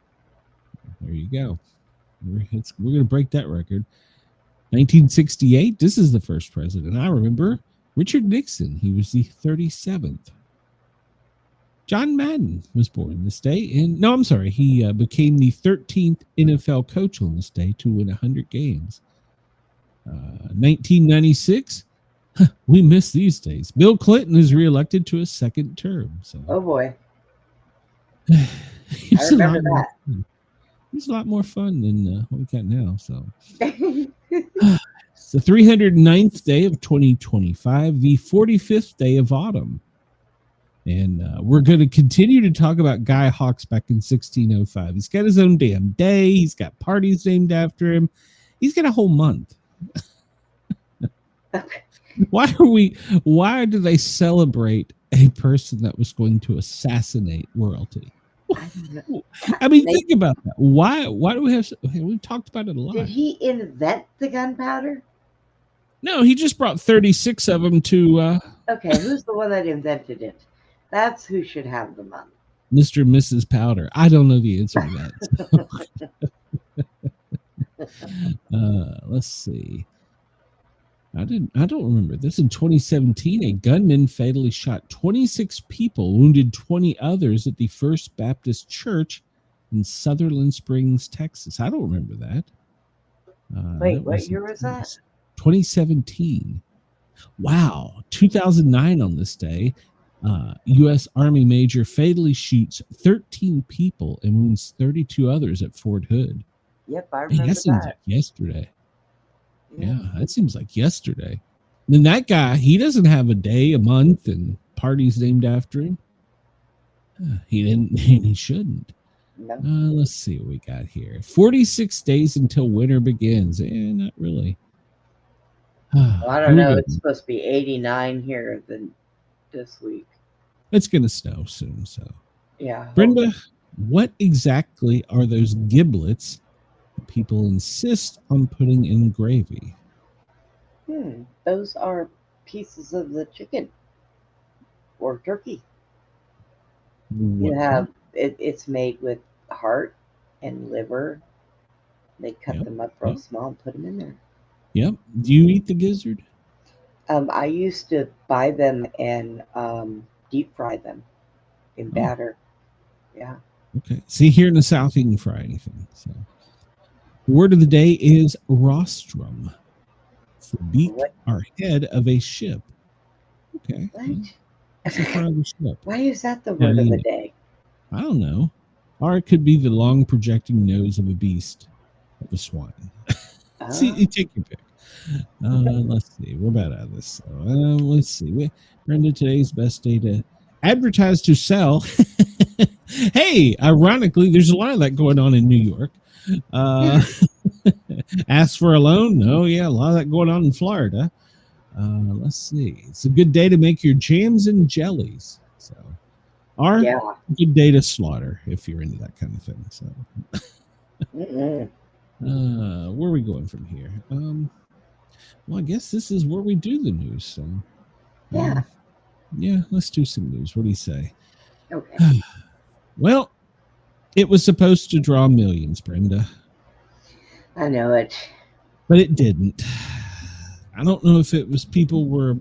S2: There you go. We're going to break that record. 1968, this is the first president. I remember Richard Nixon. He was the 37th. John Madden was born this day. He became the 13th NFL coach on this day to win 100 games. 1996, we miss these days. Bill Clinton is reelected to a second term. So.
S3: Oh, boy. I remember that.
S2: He's a lot more fun than what we got now. So it's the 309th day of 2025, the 45th day of autumn. And we're going to continue to talk about Guy Hawkes back in 1605. He's got his own damn day. He's got parties named after him. He's got a whole month. Why do they celebrate a person that was going to assassinate royalty? I mean, think about that. Why do we have? We've talked about it a lot.
S3: Did he invent the gunpowder?
S2: No, he just brought 36 of them to.
S3: Okay, who's the one that invented it? That's who should have the money.
S2: Mr. and Mrs. Powder. I don't know the answer to that. Let's see. I don't remember this. In 2017, a gunman fatally shot 26 people, wounded 20 others at the First Baptist Church in Sutherland Springs, Texas. I don't remember that.
S3: Wait, what year was that?
S2: 2017. Wow. 2009 on this day, U.S. Army major fatally shoots 13 people and wounds 32 others at Fort Hood.
S3: Yep, I remember
S2: that. Seems like yesterday. Yeah, that seems like yesterday. And that guy, he doesn't have a day, a month, and parties named after him. He didn't, and he shouldn't.
S3: No.
S2: Let's see what we got here. 46 days until winter begins. Not really.
S3: Well, I don't know. It's supposed to be 89 here this week.
S2: It's going to snow soon, so.
S3: Yeah.
S2: Brenda, what exactly are those giblets people insist on putting in gravy?
S3: Those are pieces of the chicken or turkey. You have it's made with heart and liver. They cut them up real small and put them in there.
S2: Yep. Do you eat the gizzard?
S3: I used to buy them and deep fry them in batter. Yeah.
S2: Okay. See, here in the South, you can fry anything. So, the word of the day is rostrum. It's the beak or head of a ship. Okay.
S3: What?
S2: It's the front of the ship.
S3: Why is that the word of the day?
S2: I don't know. Or it could be the long projecting nose of a beast, of a swine. See, you take your pick. Let's see. We're about out of this. So, let's see. Brenda, today's best day to advertise to sell. Hey, ironically, there's a lot of that going on in New York. Ask for a loan? Oh, yeah, a lot of that going on in Florida. Let's see. It's a good day to make your jams and jellies. So, or a good day to slaughter if you're into that kind of thing. So, where are we going from here? Well, I guess this is where we do the news. So, yeah, let's do some news. What do you say?
S3: Okay.
S2: Well, it was supposed to draw millions, Brenda.
S3: I know it.
S2: But it didn't. I don't know if it was people were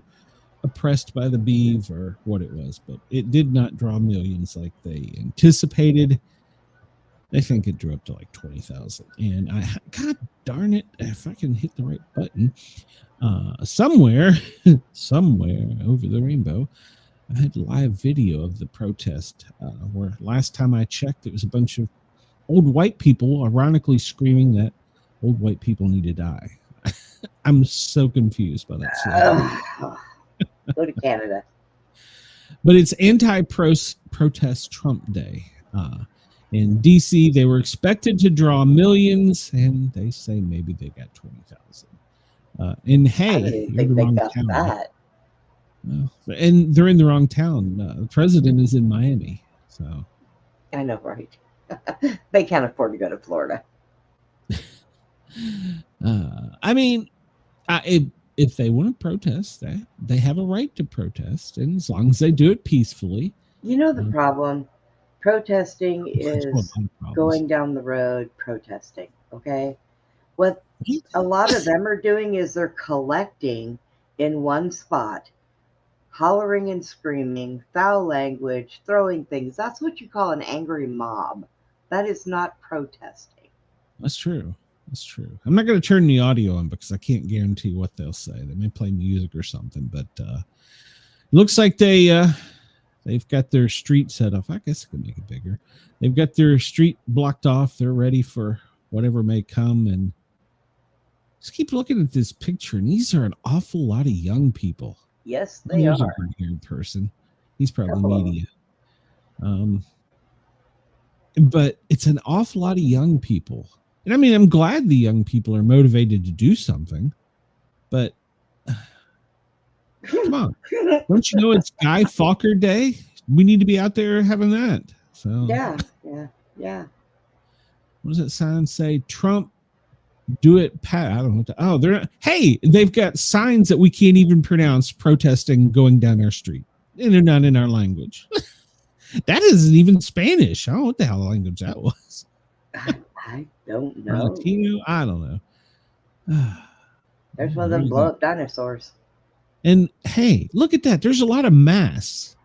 S2: oppressed by the BEAV or what it was, but it did not draw millions like they anticipated. I think it drew up to like 20,000. And God darn it, if I can hit the right button, somewhere over the rainbow, I had live video of the protest where last time I checked, it was a bunch of old white people ironically screaming that old white people need to die. I'm so confused by that slogan.
S3: Go to Canada.
S2: But it's anti-protest Trump Day. In DC, they were expected to draw millions, and they say maybe they got 20,000. And hey, you're in the wrong town. That. And they're in the wrong town. The president is in Miami. So
S3: I know, right? They can't afford to go to Florida.
S2: I mean, if they want to protest, they have a right to protest, and as long as they do it peacefully.
S3: You know the problem? Protesting is going down the road protesting, okay? What a lot of them are doing is they're collecting in one spot, hollering and screaming, foul language, throwing things. That's what you call an angry mob. That is not protesting.
S2: That's true. That's true. I'm not going to turn the audio on because I can't guarantee what they'll say. They may play music or something, but it looks like they've got their street set up. I guess I can make it bigger. They've got their street blocked off. They're ready for whatever may come. And just keep looking at this picture. And these are an awful lot of young people.
S3: Yes, they are.
S2: A green-haired person. He's probably media. But it's an awful lot of young people. And I mean, I'm glad the young people are motivated to do something, but come on. Don't you know it's Guy Fawkes Day? We need to be out there having that. So
S3: yeah.
S2: What does that sign say? Trump, do it, Pat. I don't know. They're not. Hey, they've got signs that we can't even pronounce protesting going down our street. And they're not in our language. That isn't even Spanish. I don't know what the hell language that was.
S3: I don't know.
S2: Latino? I don't know.
S3: There's one of them blow up dinosaurs.
S2: And hey, look at that. There's a lot of masks.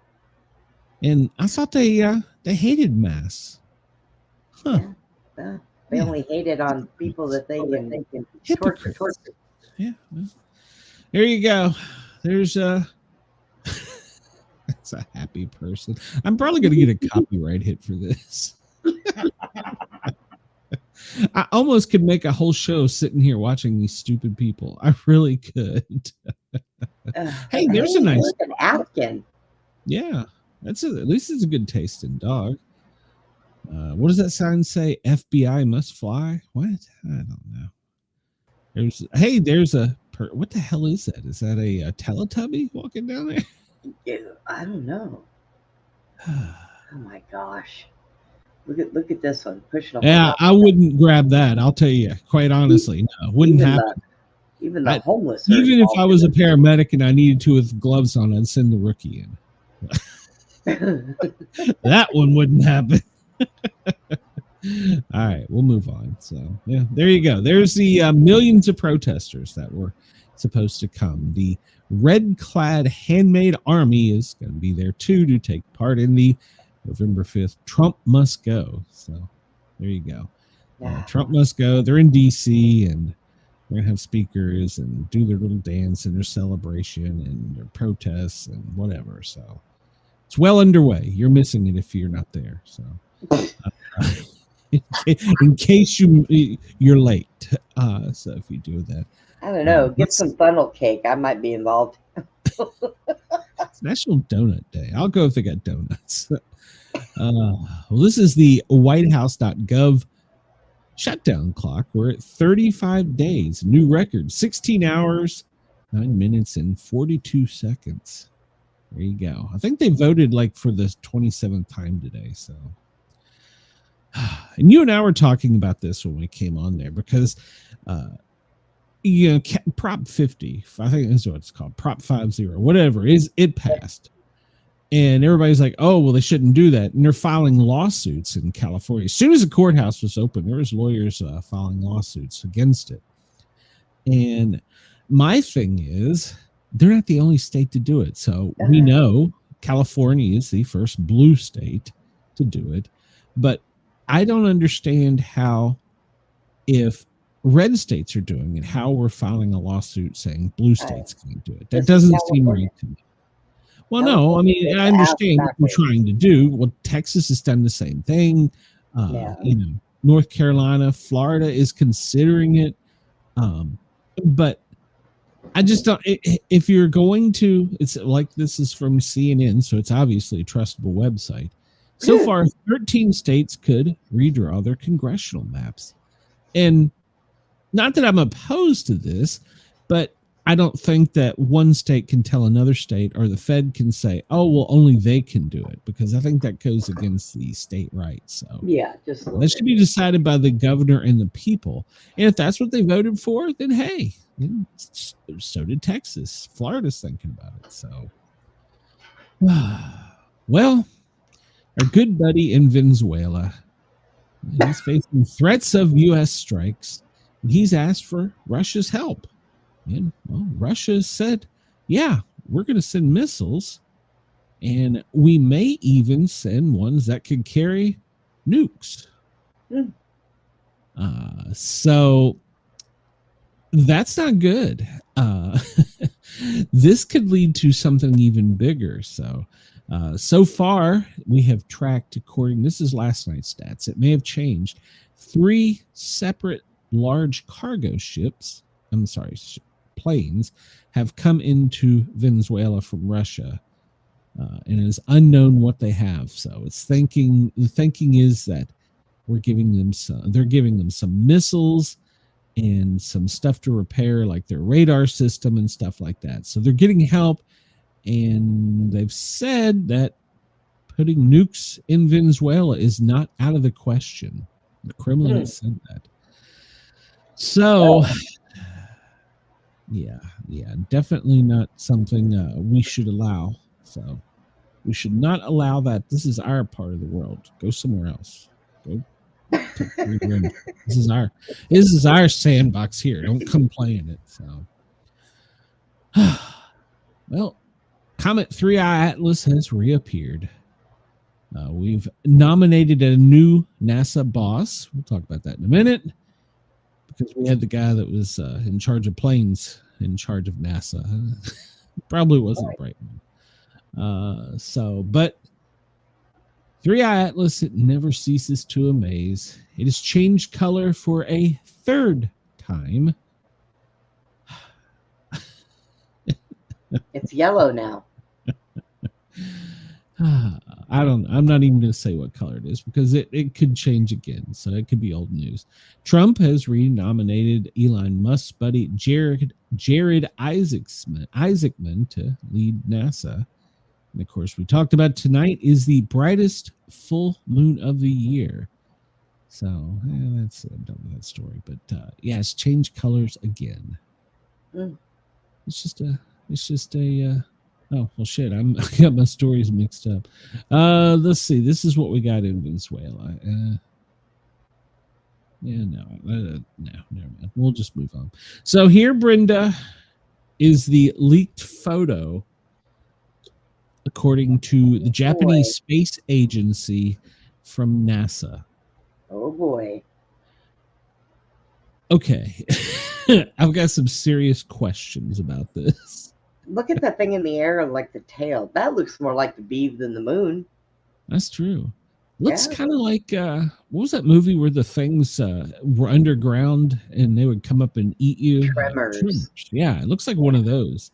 S2: And I thought they hated masks. Huh.
S3: Yeah. They only hate it on people that they can torture.
S2: Yeah. Well, there you go. There's that's a happy person. I'm probably going to get a copyright hit for this. I almost could make a whole show sitting here watching these stupid people. I really could. Hey, there's a nice
S3: an Afghan.
S2: Yeah, at least it's a good tasting dog. What does that sign say? FBI must fly. What? I don't know. There's a what the hell is that? Is that a Teletubby walking down there?
S3: Yeah, I don't know. Oh my gosh. Look at this one. Pushing up.
S2: Yeah, I wouldn't grab that. I'll tell you quite honestly. No, wouldn't happen.
S3: Even the homeless.
S2: Even if I was a paramedic and I needed to with gloves on, I'd send the rookie in. That one wouldn't happen. All right, we'll move on. So, yeah, there you go. There's the millions of protesters that were supposed to come. The red-clad handmade army is going to be there, too, to take part in the November 5th Trump Must Go. So, there you go. Trump must go. They're in D.C., and we're going to have speakers and do their little dance and their celebration and their protests and whatever. So, it's well underway. You're missing it if you're not there. So, in case you're late. So if you do that,
S3: I don't know. Get some funnel cake. I might be involved.
S2: It's National Donut Day. I'll go if they got donuts. Well, this is the WhiteHouse.gov shutdown clock. We're at 35 days. New record, 16 hours, 9 minutes, and 42 seconds. There you go. I think they voted like for the 27th time today. So, and you and I were talking about this when we came on there because, Prop 50, I think that's what it's called, Prop 50, whatever is it passed. And everybody's like, oh, well, they shouldn't do that. And they're filing lawsuits in California. As soon as the courthouse was open, there was lawyers filing lawsuits against it. And my thing is, they're not the only state to do it. So we know California is the first blue state to do it. But I don't understand how, if red states are doing it, how we're filing a lawsuit saying blue states can't do it. That doesn't seem right to me. Well, no, I mean, I understand what we're trying to do. Well, Texas has done the same thing. North Carolina, Florida is considering it. But I just don't, if you're going to, it's like, this is from CNN, so it's obviously a trustable website. So far, 13 states could redraw their congressional maps. And not that I'm opposed to this, but I don't think that one state can tell another state, or the Fed can say, oh, well, only they can do it, because I think that goes against the state rights. So
S3: yeah, just
S2: that should be decided by the governor and the people. And if that's what they voted for, then hey, so did Texas. Florida's thinking about it. So, well, our good buddy in Venezuela, he's facing threats of U.S. strikes, and he's asked for Russia's help. And, well, Russia said, yeah, we're going to send missiles, and we may even send ones that could carry nukes. So that's not good. This could lead to something even bigger. So far, we have tracked, this is last night's stats, it may have changed, 3 separate large cargo ships, planes, have come into Venezuela from Russia, and it is unknown what they have. So the thinking is that they're giving them some missiles and some stuff to repair, like their radar system and stuff like that. So they're getting help, and they've said that putting nukes in Venezuela is not out of the question. The Kremlin has said that. So, yeah, definitely not something we should allow. So we should not allow that. This is our part of the world. Go somewhere else. Go. This is our sandbox here. Don't come play in it. So, well, Comet 3i Atlas has reappeared. We've nominated a new NASA boss. We'll talk about that in a minute, because we had the guy that was in charge of planes in charge of NASA. Probably wasn't right. But 3i Atlas, it never ceases to amaze. It has changed color for a 3rd time.
S3: It's yellow now.
S2: I'm not even going to say what color it is, because it could change again. So it could be old news. Trump has renominated Elon Musk's buddy Jared Isaacman to lead NASA. And of course, we talked about tonight is the brightest full moon of the year. So that's I'm done with that story. But it's changed colors again.
S3: Mm.
S2: It's just a oh well shit, I got my stories mixed up. Let's see, this is what we got in Venezuela. No, never mind. We'll just move on. So here, Brenda, is the leaked photo according to the Japanese Space Agency from NASA.
S3: Oh boy.
S2: Okay. I've got some serious questions about this.
S3: Look at that thing in the air, like the tail. That looks more like the BEAV than the moon.
S2: That's true. Looks kind of like what was that movie where the things were underground and they would come up and eat you?
S3: Tremors.
S2: Yeah, it looks like one of those.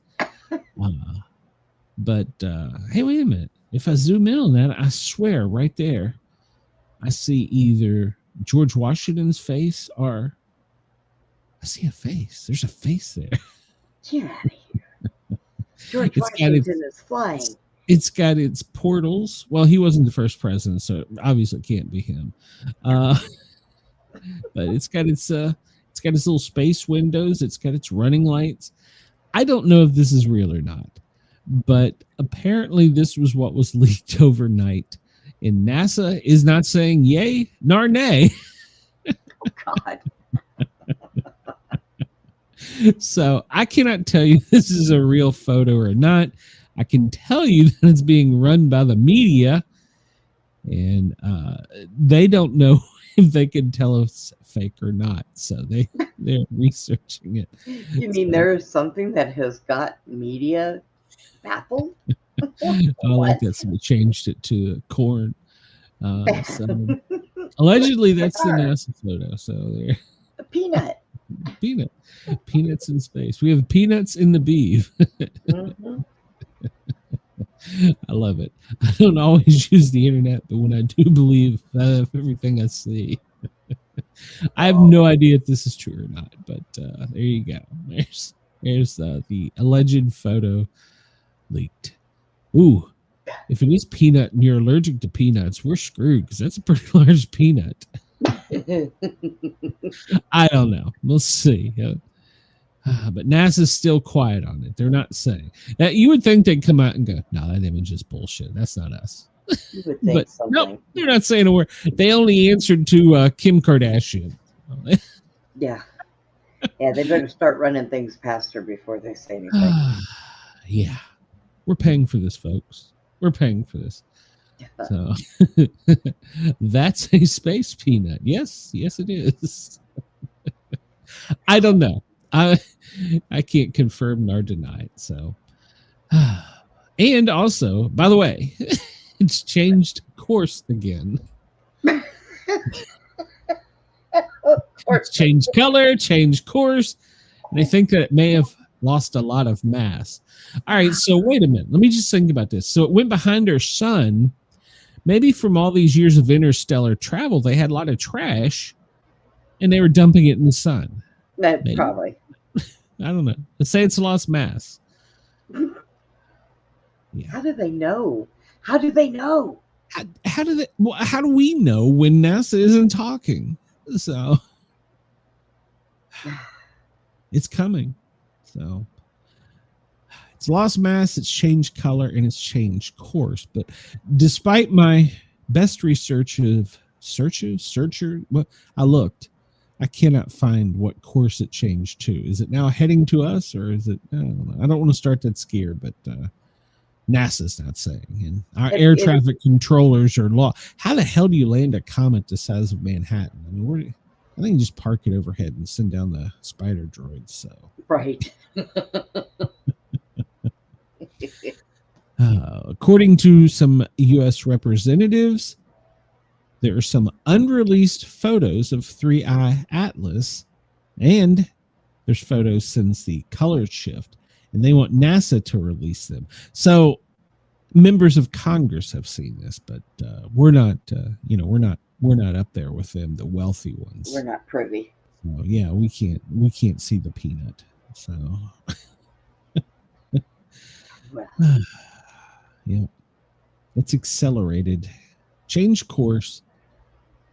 S2: But hey, wait a minute. If I zoom in on that, I swear right there, I see either George Washington's face or I see a face. There's a face there.
S3: Get out of here. George Washington is flying.
S2: It's got its portals. Well, he wasn't the first president, so it obviously can't be him. But it's got its little space windows. It's got its running lights. I don't know if this is real or not, but apparently this was what was leaked overnight. And NASA is not saying yay nor nay.
S3: Oh God.
S2: So I cannot tell you this is a real photo or not. I can tell you that it's being run by the media, and they don't know if they can tell us fake or not. So they're researching it.
S3: You mean there's something that has got media baffled?
S2: I like that. Somebody changed it to corn. So allegedly, that's the NASA photo. So there,
S3: a peanut.
S2: Peanuts in space. We have peanuts in the BEAV.
S3: Mm-hmm.
S2: I love it. I don't always use the internet, but when I do believe everything I see, I have no idea if this is true or not. But there you go. There's the alleged photo leaked. Ooh, if it is peanut and you're allergic to peanuts, we're screwed because that's a pretty large peanut. I don't know. We'll see. But NASA's still quiet on it. They're not saying that. You would think they'd come out and go, "No, that image is bullshit. That's not us."
S3: You would think
S2: but
S3: something.
S2: No, they're not saying a word. They only answered to Kim Kardashian.
S3: Yeah, they better start running things past her before they say anything.
S2: Yeah, we're paying for this, folks. We're paying for this. So that's a space peanut. Yes, it is. I don't know. I can't confirm nor deny it. So, and also, by the way, it's changed course again. It's changed color, changed course, and I think that it may have lost a lot of mass. All right, so wait a minute. Let me just think about this. So it went behind our sun. Maybe from all these years of interstellar travel, they had a lot of trash, and they were dumping it in the sun.
S3: Probably.
S2: I don't know. Let's say it's lost mass. Yeah.
S3: How do they know? How do they know?
S2: How do we know when NASA isn't talking? So it's coming. So it's lost mass, it's changed color, and it's changed course. But despite my best research of I looked. I cannot find what course it changed to. Is it now heading to us, or is it? I don't know. I don't want to start that scare, but NASA's not saying. And our air traffic controllers are law. How the hell do you land a comet the size of Manhattan? I mean, I think you just park it overhead and send down the spider droids. So
S3: right.
S2: According to some U.S. representatives, there are some unreleased photos of 3I Atlas, and there's photos since the color shift, and they want NASA to release them. So members of Congress have seen this, but we're not, we're not up there with them, the wealthy ones.
S3: We're not privy.
S2: So, yeah, we can't see the peanut. So, yeah, it's accelerated, change course.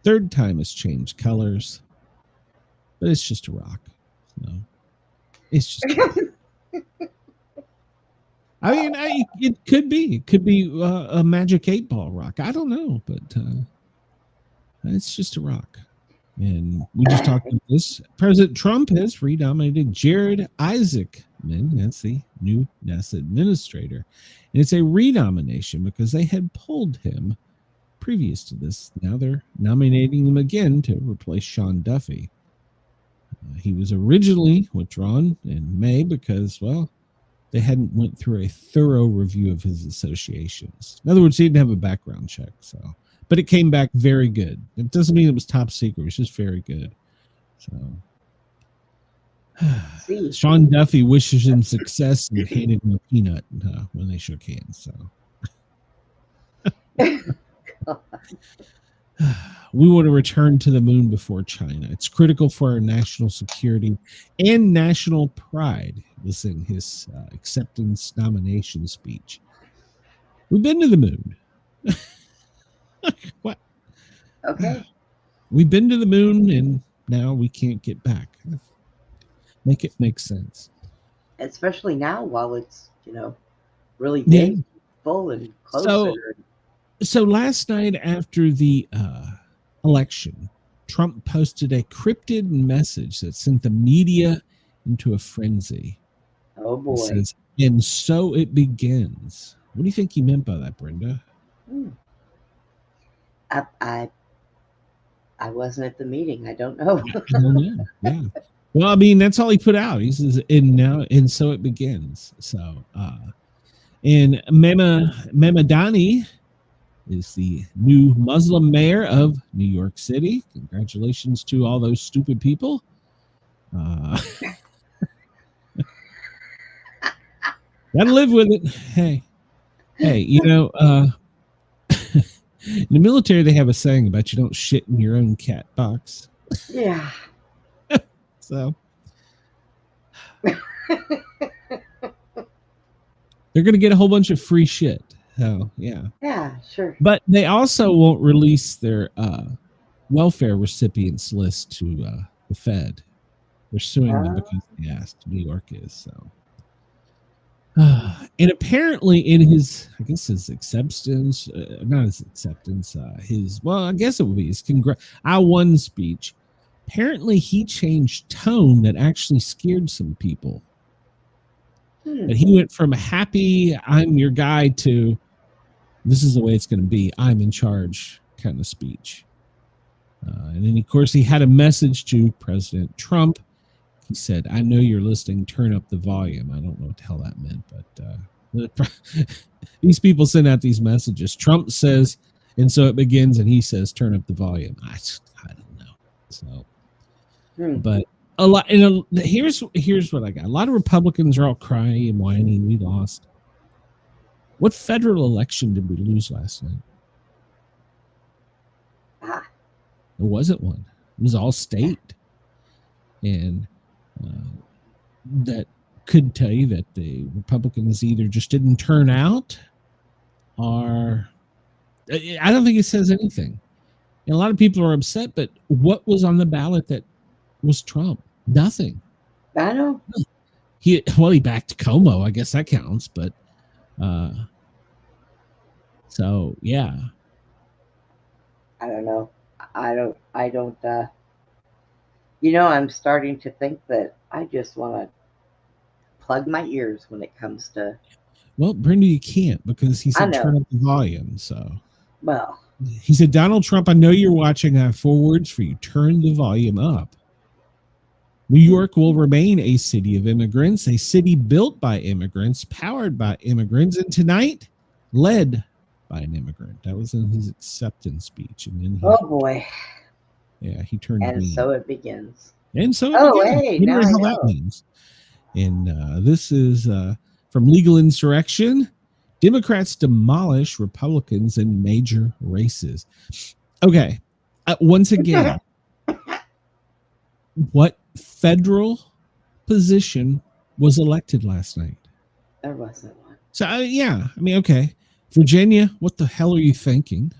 S2: Third time has changed colors, but it's just a rock. So. It's just. I mean, it could be a magic 8-ball rock. I don't know, but it's just a rock. And we just talked about this. President Trump has renominated Jared Isaacman. That's the new NASA administrator. And it's a renomination because they had pulled him previous to this. Now they're nominating him again to replace Sean Duffy. He was originally withdrawn in May because, well, they hadn't went through a thorough review of his associations. In other words, he didn't have a background check. So, but it came back very good. It doesn't mean it was top secret. It's just very good. So, Sean Duffy wishes him success and handed him a peanut when they shook hands. So, we want to return to the moon before China. It's critical for our national security and national pride, was in his acceptance nomination speech. We've been to the moon. What?
S3: Okay.
S2: We've been to the moon, and now we can't get back. Make it make sense.
S3: Especially now, while it's really big, full, and closer.
S2: So last night after the election, Trump posted a cryptid message that sent the media into a frenzy.
S3: Oh boy! It
S2: says, and so it begins. What do you think he meant by that, Brenda?
S3: I wasn't at the meeting. I don't know.
S2: I don't know. Yeah. Well, I mean, that's all he put out. He says, and so it begins. So, and Mamadani is the new Muslim mayor of New York City. Congratulations to all those stupid people. Gotta live with it. Hey, in the military, they have a saying about you don't shit in your own cat box.
S3: Yeah.
S2: So they're going to get a whole bunch of free shit. So, yeah.
S3: Yeah, sure.
S2: But they also won't release their welfare recipients list to the Fed. They're suing them because they asked. New York is. So. And apparently in his acceptance, not his acceptance, I guess it would be his I won speech. Apparently he changed tone that actually scared some people. But he went from happy, I'm your guy, to this is the way it's going to be, I'm in charge kind of speech. And then, of course, he had a message to President Trump. He said, I know you're listening, turn up the volume. I don't know what the hell that meant, but these people send out these messages. Trump says, and so it begins, and he says, turn up the volume. I don't know. So, but a lot, here's what I got. A lot of Republicans are all crying and whining. We lost. What federal election did we lose last night? There wasn't one. It was all state. And that could tell you that the Republicans either just didn't turn out, or I don't think it says anything. And a lot of people are upset, but what was on the ballot that was Trump? Nothing.
S3: I know.
S2: He backed Como. I guess that counts, but so yeah.
S3: I don't know. I don't I'm starting to think that I just want to plug my ears when it comes to.
S2: Well, Brenda, you can't, because he said turn up the volume. So,
S3: well,
S2: he said, Donald Trump, I know you're watching. I have 4 words for you. Turn the volume up. New York will remain a city of immigrants, a city built by immigrants, powered by immigrants, and tonight led by an immigrant. That was in his acceptance speech. And then
S3: oh boy.
S2: Yeah, he turned
S3: and
S2: green.
S3: So it begins.
S2: And so it begins.
S3: Hey,
S2: now how that means. And this is from Legal Insurrection. Democrats demolish Republicans in major races. Okay. Once again, what federal position was elected last night?
S3: There wasn't one.
S2: So, yeah. I mean, okay. Virginia, what the hell are you thinking?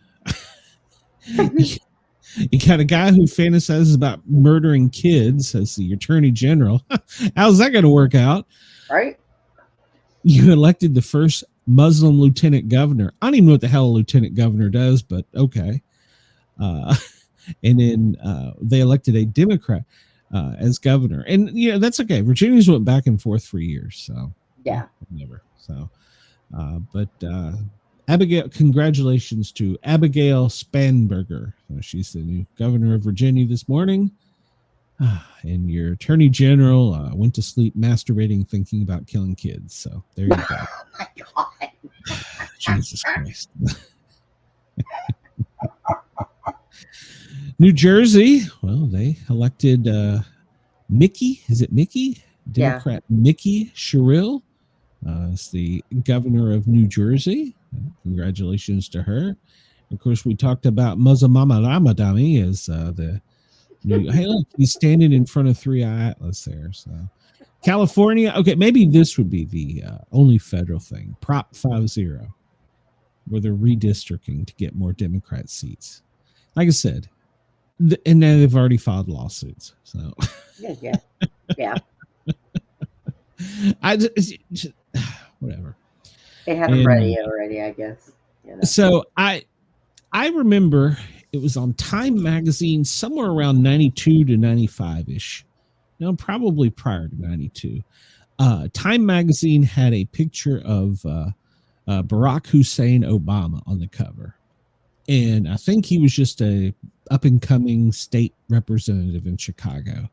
S2: You got a guy who fantasizes about murdering kids as the attorney general. How's that going to work out?
S3: Right?
S2: You elected the first Muslim lieutenant governor. I don't even know what the hell a lieutenant governor does, but okay. And then they elected a Democrat as governor. And, that's okay. Virginia's went back and forth for years. So,
S3: yeah.
S2: Never. So, but Abigail, congratulations to Abigail Spanberger. She's the new governor of Virginia this morning. And your attorney general went to sleep masturbating, thinking about killing kids. So there you go.
S3: Oh my God.
S2: Jesus Christ. New Jersey, well, they elected Mickey. Is it Mickey? Democrat Mickey Sherrill as the governor of New Jersey. Congratulations to her. Of course, we talked about Muzamama Ramadami as the new. Hey, look, he's standing in front of 3i Atlas there. So, California. Okay, maybe this would be the only federal thing. Prop 50, where they're redistricting to get more Democrat seats. Like I said, and then they've already filed lawsuits. So,
S3: yeah.
S2: I just whatever.
S3: They have it ready already, I guess.
S2: So I remember it was on Time magazine somewhere around 92 to 95-ish. No, probably prior to 92. Time magazine had a picture of Barack Hussein Obama on the cover. And I think he was just a up-and-coming state representative in Chicago.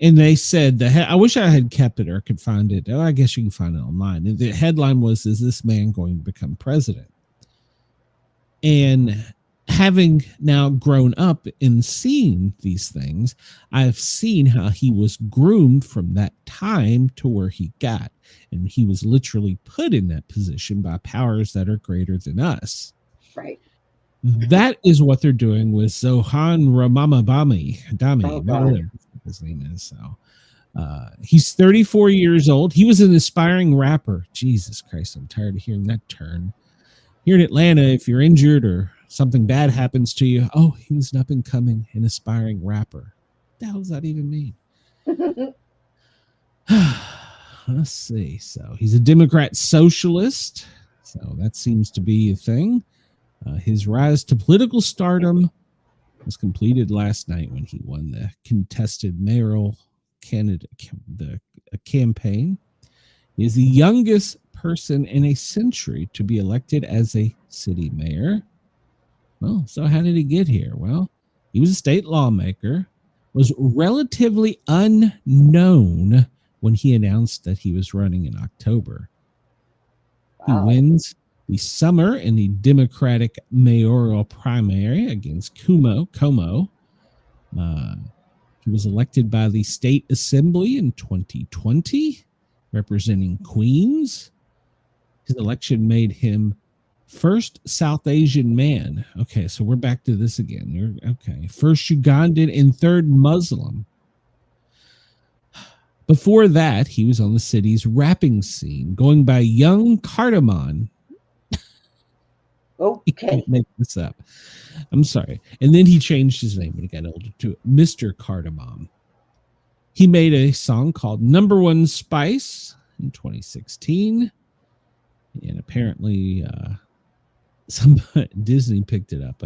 S2: And they said, I wish I had kept it or could find it. Oh, I guess you can find it online. And the headline was, is this man going to become president? And having now grown up and seen these things, I've seen how he was groomed from that time to where he got. And he was literally put in that position by powers that are greater than us.
S3: Right.
S2: That is what they're doing with Zohan Dami, whatever his name is. So he's 34 years old. He was an aspiring rapper. Jesus Christ, I'm tired of hearing that term. Here in Atlanta, if you're injured or something bad happens to you, oh, he was an up and coming and aspiring rapper. What the hell does that even mean? Let's see. So he's a Democrat socialist. So that seems to be a thing. His rise to political stardom was completed last night when he won the contested mayoral campaign. He is the youngest person in a century to be elected as a city mayor. Well, so how did he get here? Well, he was a state lawmaker, was relatively unknown when he announced that he was running in October. Wow. He wins the summer in the Democratic mayoral primary against Como. He was elected by the state assembly in 2020, representing Queens. His election made him first South Asian man. Okay, so we're back to this again. Okay, first Ugandan and third Muslim. Before that, he was on the city's rapping scene, going by Young Cardamon.
S3: Okay.
S2: You can't make this up. I'm sorry. And then he changed his name when he got older to Mr. Cardamom. He made a song called Number One Spice in 2016. And apparently Disney picked it up.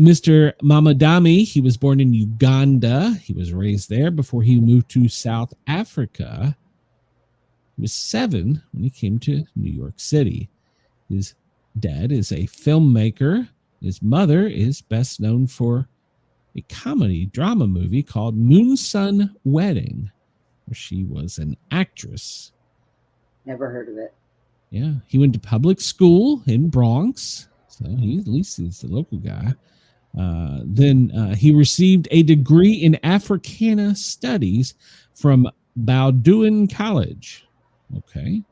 S2: Mr. Mamadami, he was born in Uganda. He was raised there before he moved to South Africa. He was 7 when he came to New York City. His dad is a filmmaker. His mother is best known for a comedy drama movie called Moonsun Wedding, where she was an actress.
S3: Never heard of it.
S2: Yeah, he went to public school in Bronx, so at least he's the local guy. Then he received a degree in Africana Studies from Bowdoin College. Okay.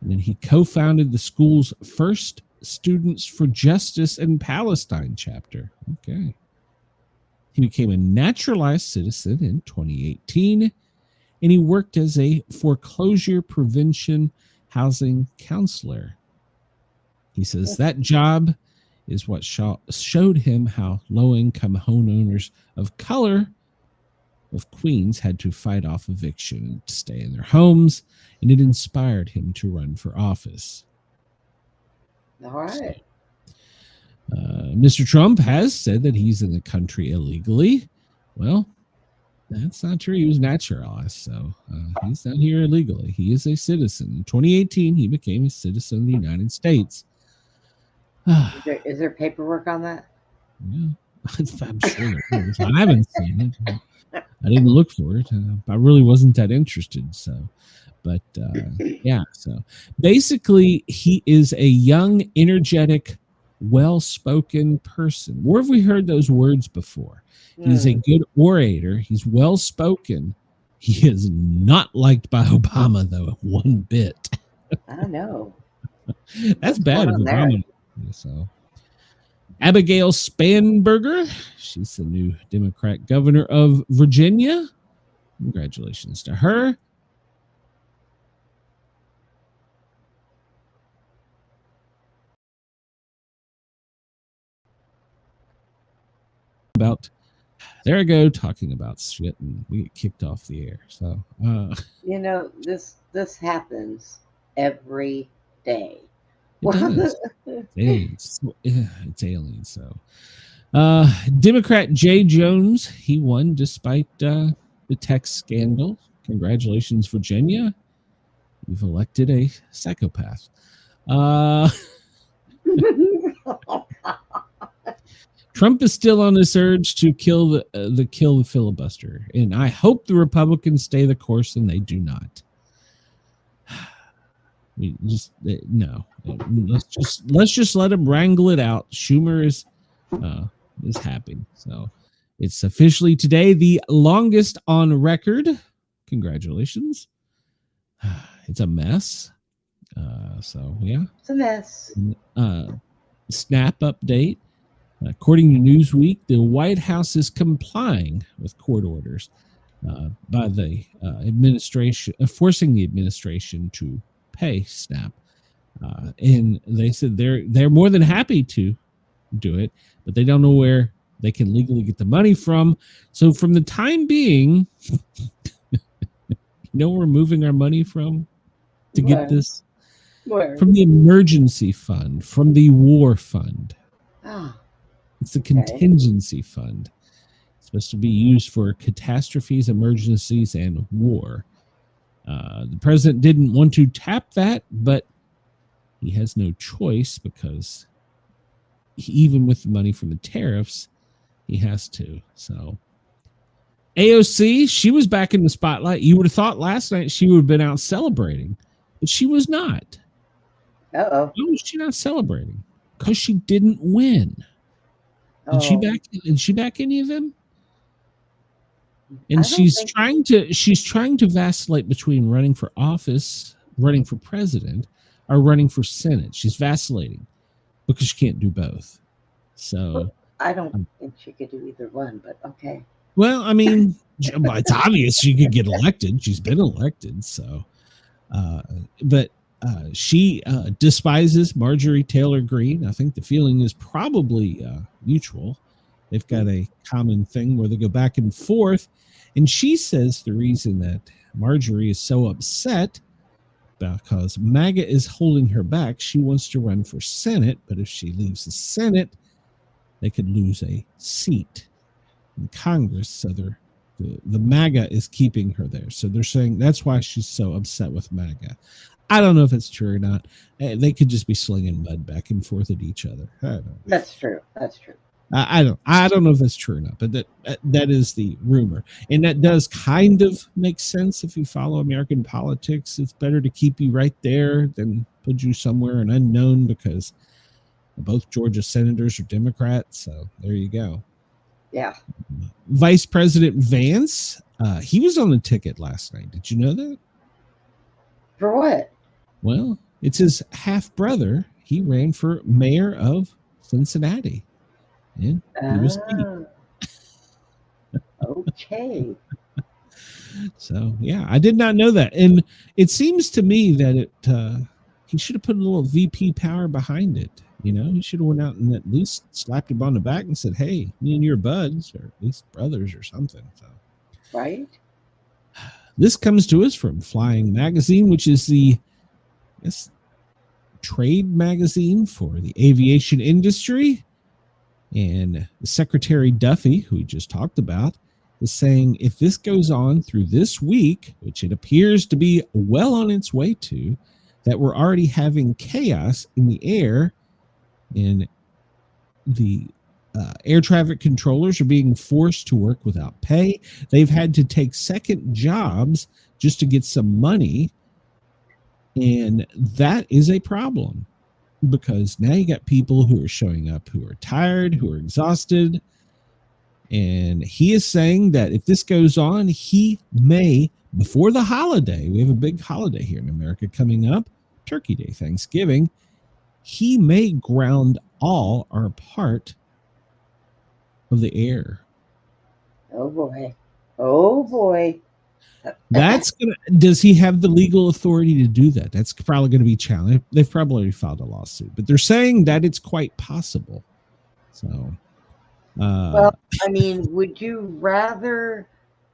S2: And then he co-founded the school's first Students for Justice in Palestine chapter. Okay. He became a naturalized citizen in 2018, and he worked as a foreclosure prevention housing counselor. He says that job is what showed him how low-income homeowners of color of Queens had to fight off eviction to stay in their homes, and it inspired him to run for office.
S3: All right.
S2: Mr. Trump has said that he's in the country illegally. Well, that's not true. He was naturalized, so he's not here illegally. He is a citizen. In 2018, he became a citizen of the United States.
S3: Is there paperwork on that?
S2: Yeah, I'm sure there is. I haven't seen it. I didn't look for it. I really wasn't that interested. So, but yeah. So basically, he is a young, energetic, well-spoken person. Where have we heard those words before? He's a good orator. He's well-spoken. He is not liked by Obama, though, one bit.
S3: I know.
S2: That's bad of Obama. So, Abigail Spanberger, she's the new Democrat governor of Virginia. Congratulations to her. There I go, talking about shit, and we get kicked off the air. So,
S3: you know, this happens every day.
S2: It does. It's aliens. So, Democrat Jay Jones, he won despite the tech scandal. Congratulations, Virginia. You've elected a psychopath. Trump is still on this urge to kill the filibuster, and I hope the Republicans stay the course, and they do not. We just no. Let's just let him wrangle it out. Schumer is happy, so it's officially today the longest on record. Congratulations. It's a mess. So yeah,
S3: it's a mess.
S2: Snap update. According to Newsweek, the White House is complying with court orders by the administration, forcing the administration to pay SNAP, and they said they're more than happy to do it, but they don't know where they can legally get the money from. So, from the time being, where we're moving our money from to get this?
S3: Where? From
S2: the emergency fund, from the war fund.
S3: Ah.
S2: It's the contingency fund. It's supposed to be used for catastrophes, emergencies, and war. The president didn't want to tap that, but he has no choice because even with the money from the tariffs, he has to. So AOC, she was back in the spotlight. You would have thought last night she would have been out celebrating, but she was not.
S3: Uh-oh.
S2: Why was she not celebrating? Because she didn't win. Did she back any of them? And she's trying to vacillate between running for office, running for president, or running for Senate. She's vacillating because she can't do both. So
S3: I don't think she could do either one, but okay.
S2: Well, I mean, it's obvious she could get elected. She's been elected, so but she despises Marjorie Taylor Greene. I think the feeling is probably mutual. They've got a common thing where they go back and forth. And she says the reason that Marjorie is so upset because MAGA is holding her back, she wants to run for Senate. But if she leaves the Senate, they could lose a seat in Congress. So the MAGA is keeping her there. So they're saying that's why she's so upset with MAGA. I don't know if it's true or not. They could just be slinging mud back and forth at each other. I don't know.
S3: That's true. That's true.
S2: I don't know if that's true or not, but that is the rumor, and that does kind of make sense if you follow American politics. It's better to keep you right there than put you somewhere an unknown because both Georgia senators are Democrats. So there you go.
S3: Yeah.
S2: Vice President Vance, he was on the ticket last night. Did you know that?
S3: For what?
S2: Well, it's his half brother. He ran for mayor of Cincinnati. And he was
S3: okay.
S2: So yeah, I did not know that, and it seems to me that he should have put a little VP power behind it. You should have went out and at least slapped him on the back and said, hey, me and your buds, or at least brothers or something. So,
S3: right.
S2: This comes to us from Flying Magazine, which is the trade magazine for the aviation industry. And the Secretary Duffy, who we just talked about, is saying if this goes on through this week, which it appears to be well on its way to, that we're already having chaos in the air, and the air traffic controllers are being forced to work without pay. They've had to take second jobs just to get some money. And that is a problem, because now you got people who are showing up who are tired, who are exhausted. And he is saying that if this goes on, he may, before the holiday, we have a big holiday here in America coming up, Turkey Day, Thanksgiving, he may ground all or part of the air.
S3: Oh boy. Oh boy.
S2: Does he have the legal authority to do that? That's probably going to be challenged. They've probably already filed a lawsuit, but they're saying that it's quite possible. So,
S3: well, I mean, would you rather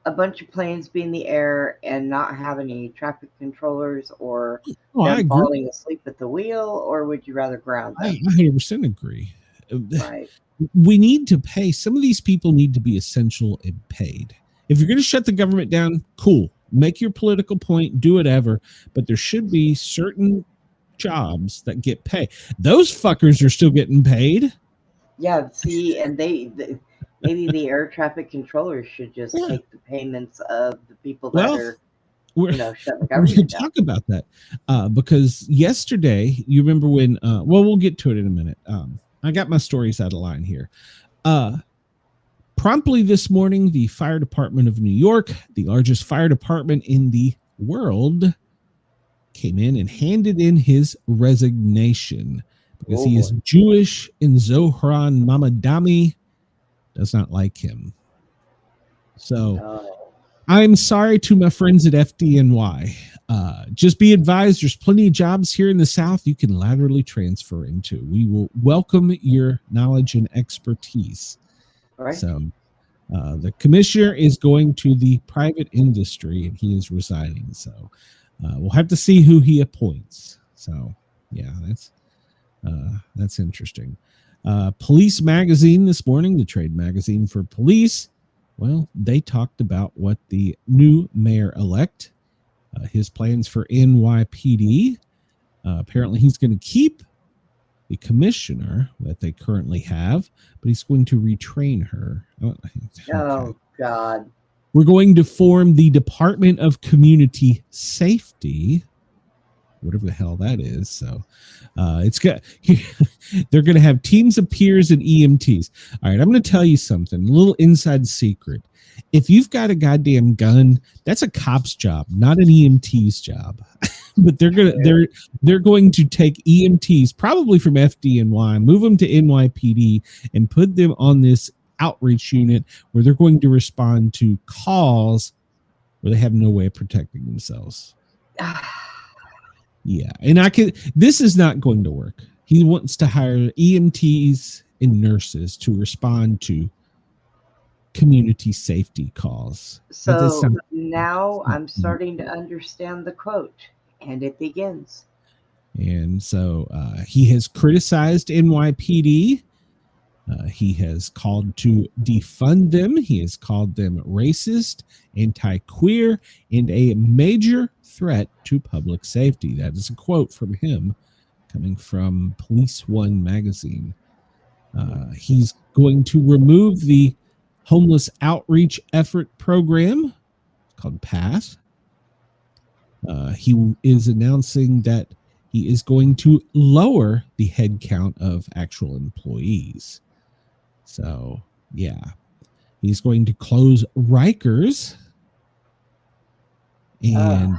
S3: a bunch of planes be in the air and not have any traffic controllers, or them falling asleep at the wheel, or would you rather ground them?
S2: I 100% agree.
S3: Right.
S2: We need to pay. Some of these people need to be essential and paid. If you're going to shut the government down, cool. Make your political point, do whatever. But there should be certain jobs that get paid. Those fuckers are still getting paid.
S3: Yeah, see, and maybe the air traffic controllers should just take the payments of the people that are, shutting the government down.
S2: Talk about that because yesterday, you remember when? We'll get to it in a minute. I got my stories out of line here. Promptly this morning, the fire department of New York, the largest fire department in the world, came in and handed in his resignation because he is Jewish, and Zohran Mammadani does not like him. So I'm sorry to my friends at FDNY. Just be advised, there's plenty of jobs here in the South you can laterally transfer into. We will welcome your knowledge and expertise.
S3: All right.
S2: So the commissioner is going to the private industry, and he is resigning. So we'll have to see who he appoints. So yeah, that's interesting. Police Magazine this morning, the trade magazine for police. Well, they talked about what the new mayor-elect, his plans for NYPD. Apparently, he's going to keep the commissioner that they currently have, but he's going to retrain her.
S3: Oh, God.
S2: We're going to form the Department of Community Safety, whatever the hell that is. So it's got they're going to have teams of peers and EMTs. All right, I'm going to tell you something, a little inside secret. If you've got a goddamn gun, that's a cop's job, not an EMT's job. But they're going to take EMTs, probably from FDNY, move them to NYPD, and put them on this outreach unit where they're going to respond to calls where they have no way of protecting themselves. Yeah, and this is not going to work. He wants to hire EMTs and nurses to respond to community safety calls.
S3: So now I'm starting to understand the quote, and it begins.
S2: And so he has criticized NYPD. He has called to defund them. He has called them racist, anti-queer, and a major threat to public safety. That is a quote from him coming from Police One magazine. He's going to remove the homeless outreach effort program called PATH. He is announcing that he is going to lower the head count of actual employees. So, yeah, he's going to close Rikers, and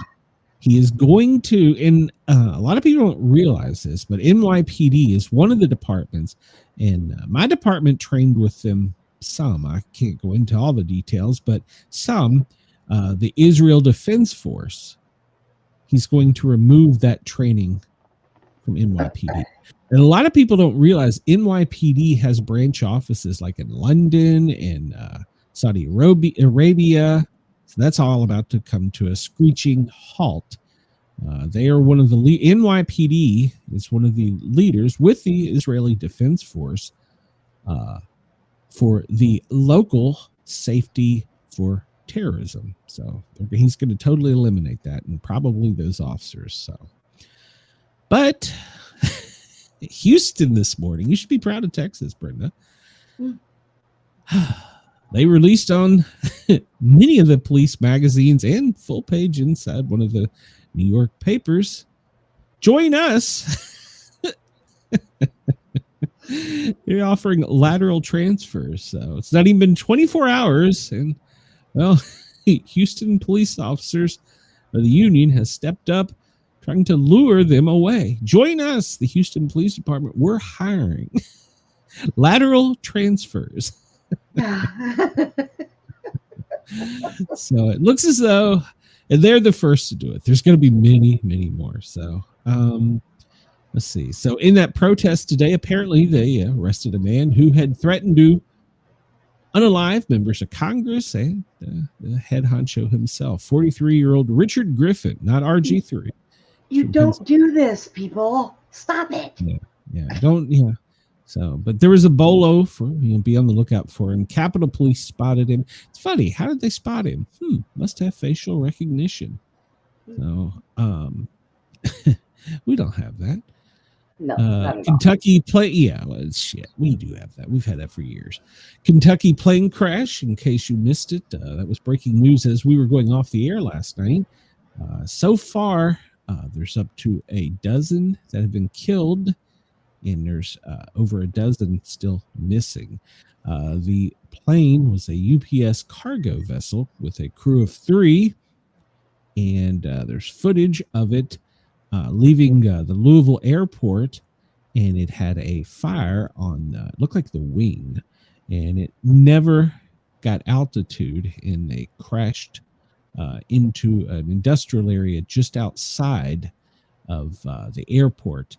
S2: he is going to, and a lot of people don't realize this, but NYPD is one of the departments, and my department trained with them some. I can't go into all the details, but some, the Israel Defense Force, he's going to remove that training from NYPD. And a lot of people don't realize NYPD has branch offices like in London and Saudi Arabia. So that's all about to come to a screeching halt. They are one of the NYPD is one of the leaders with the Israeli Defense Force for the local safety for terrorism. So he's going to totally eliminate that, and probably those officers. So, but Houston this morning, you should be proud of Texas, Brenda. They released on many of the police magazines and full page inside one of the New York papers. Join us. They're offering lateral transfers. So it's not even been 24 hours. And, well, Houston police officers, or the union, has stepped up trying to lure them away. Join us, the Houston Police Department. We're hiring lateral transfers. So it looks as though they're the first to do it. There's going to be many, many more. So let's see. So in that protest today, apparently they arrested a man who had threatened to unalive members of Congress and the head honcho himself, 43-year-old Richard Griffin, not RG3.
S3: You don't do this, people. Stop it.
S2: Yeah. So, but there was a bolo for, be on the lookout for him. Capitol Police spotted him. It's funny. How did they spot him? Must have facial recognition. So, we don't have that.
S3: No,
S2: Kentucky plane. Yeah, well, shit. We do have that. We've had that for years. Kentucky plane crash. In case you missed it, that was breaking news as we were going off the air last night. So far, there's up to a dozen that have been killed, and there's over a dozen still missing. The plane was a UPS cargo vessel with a crew of 3, and there's footage of it leaving the Louisville airport, and it had a fire on, it looked like the wing, and it never got altitude, and they crashed into an industrial area just outside of the airport.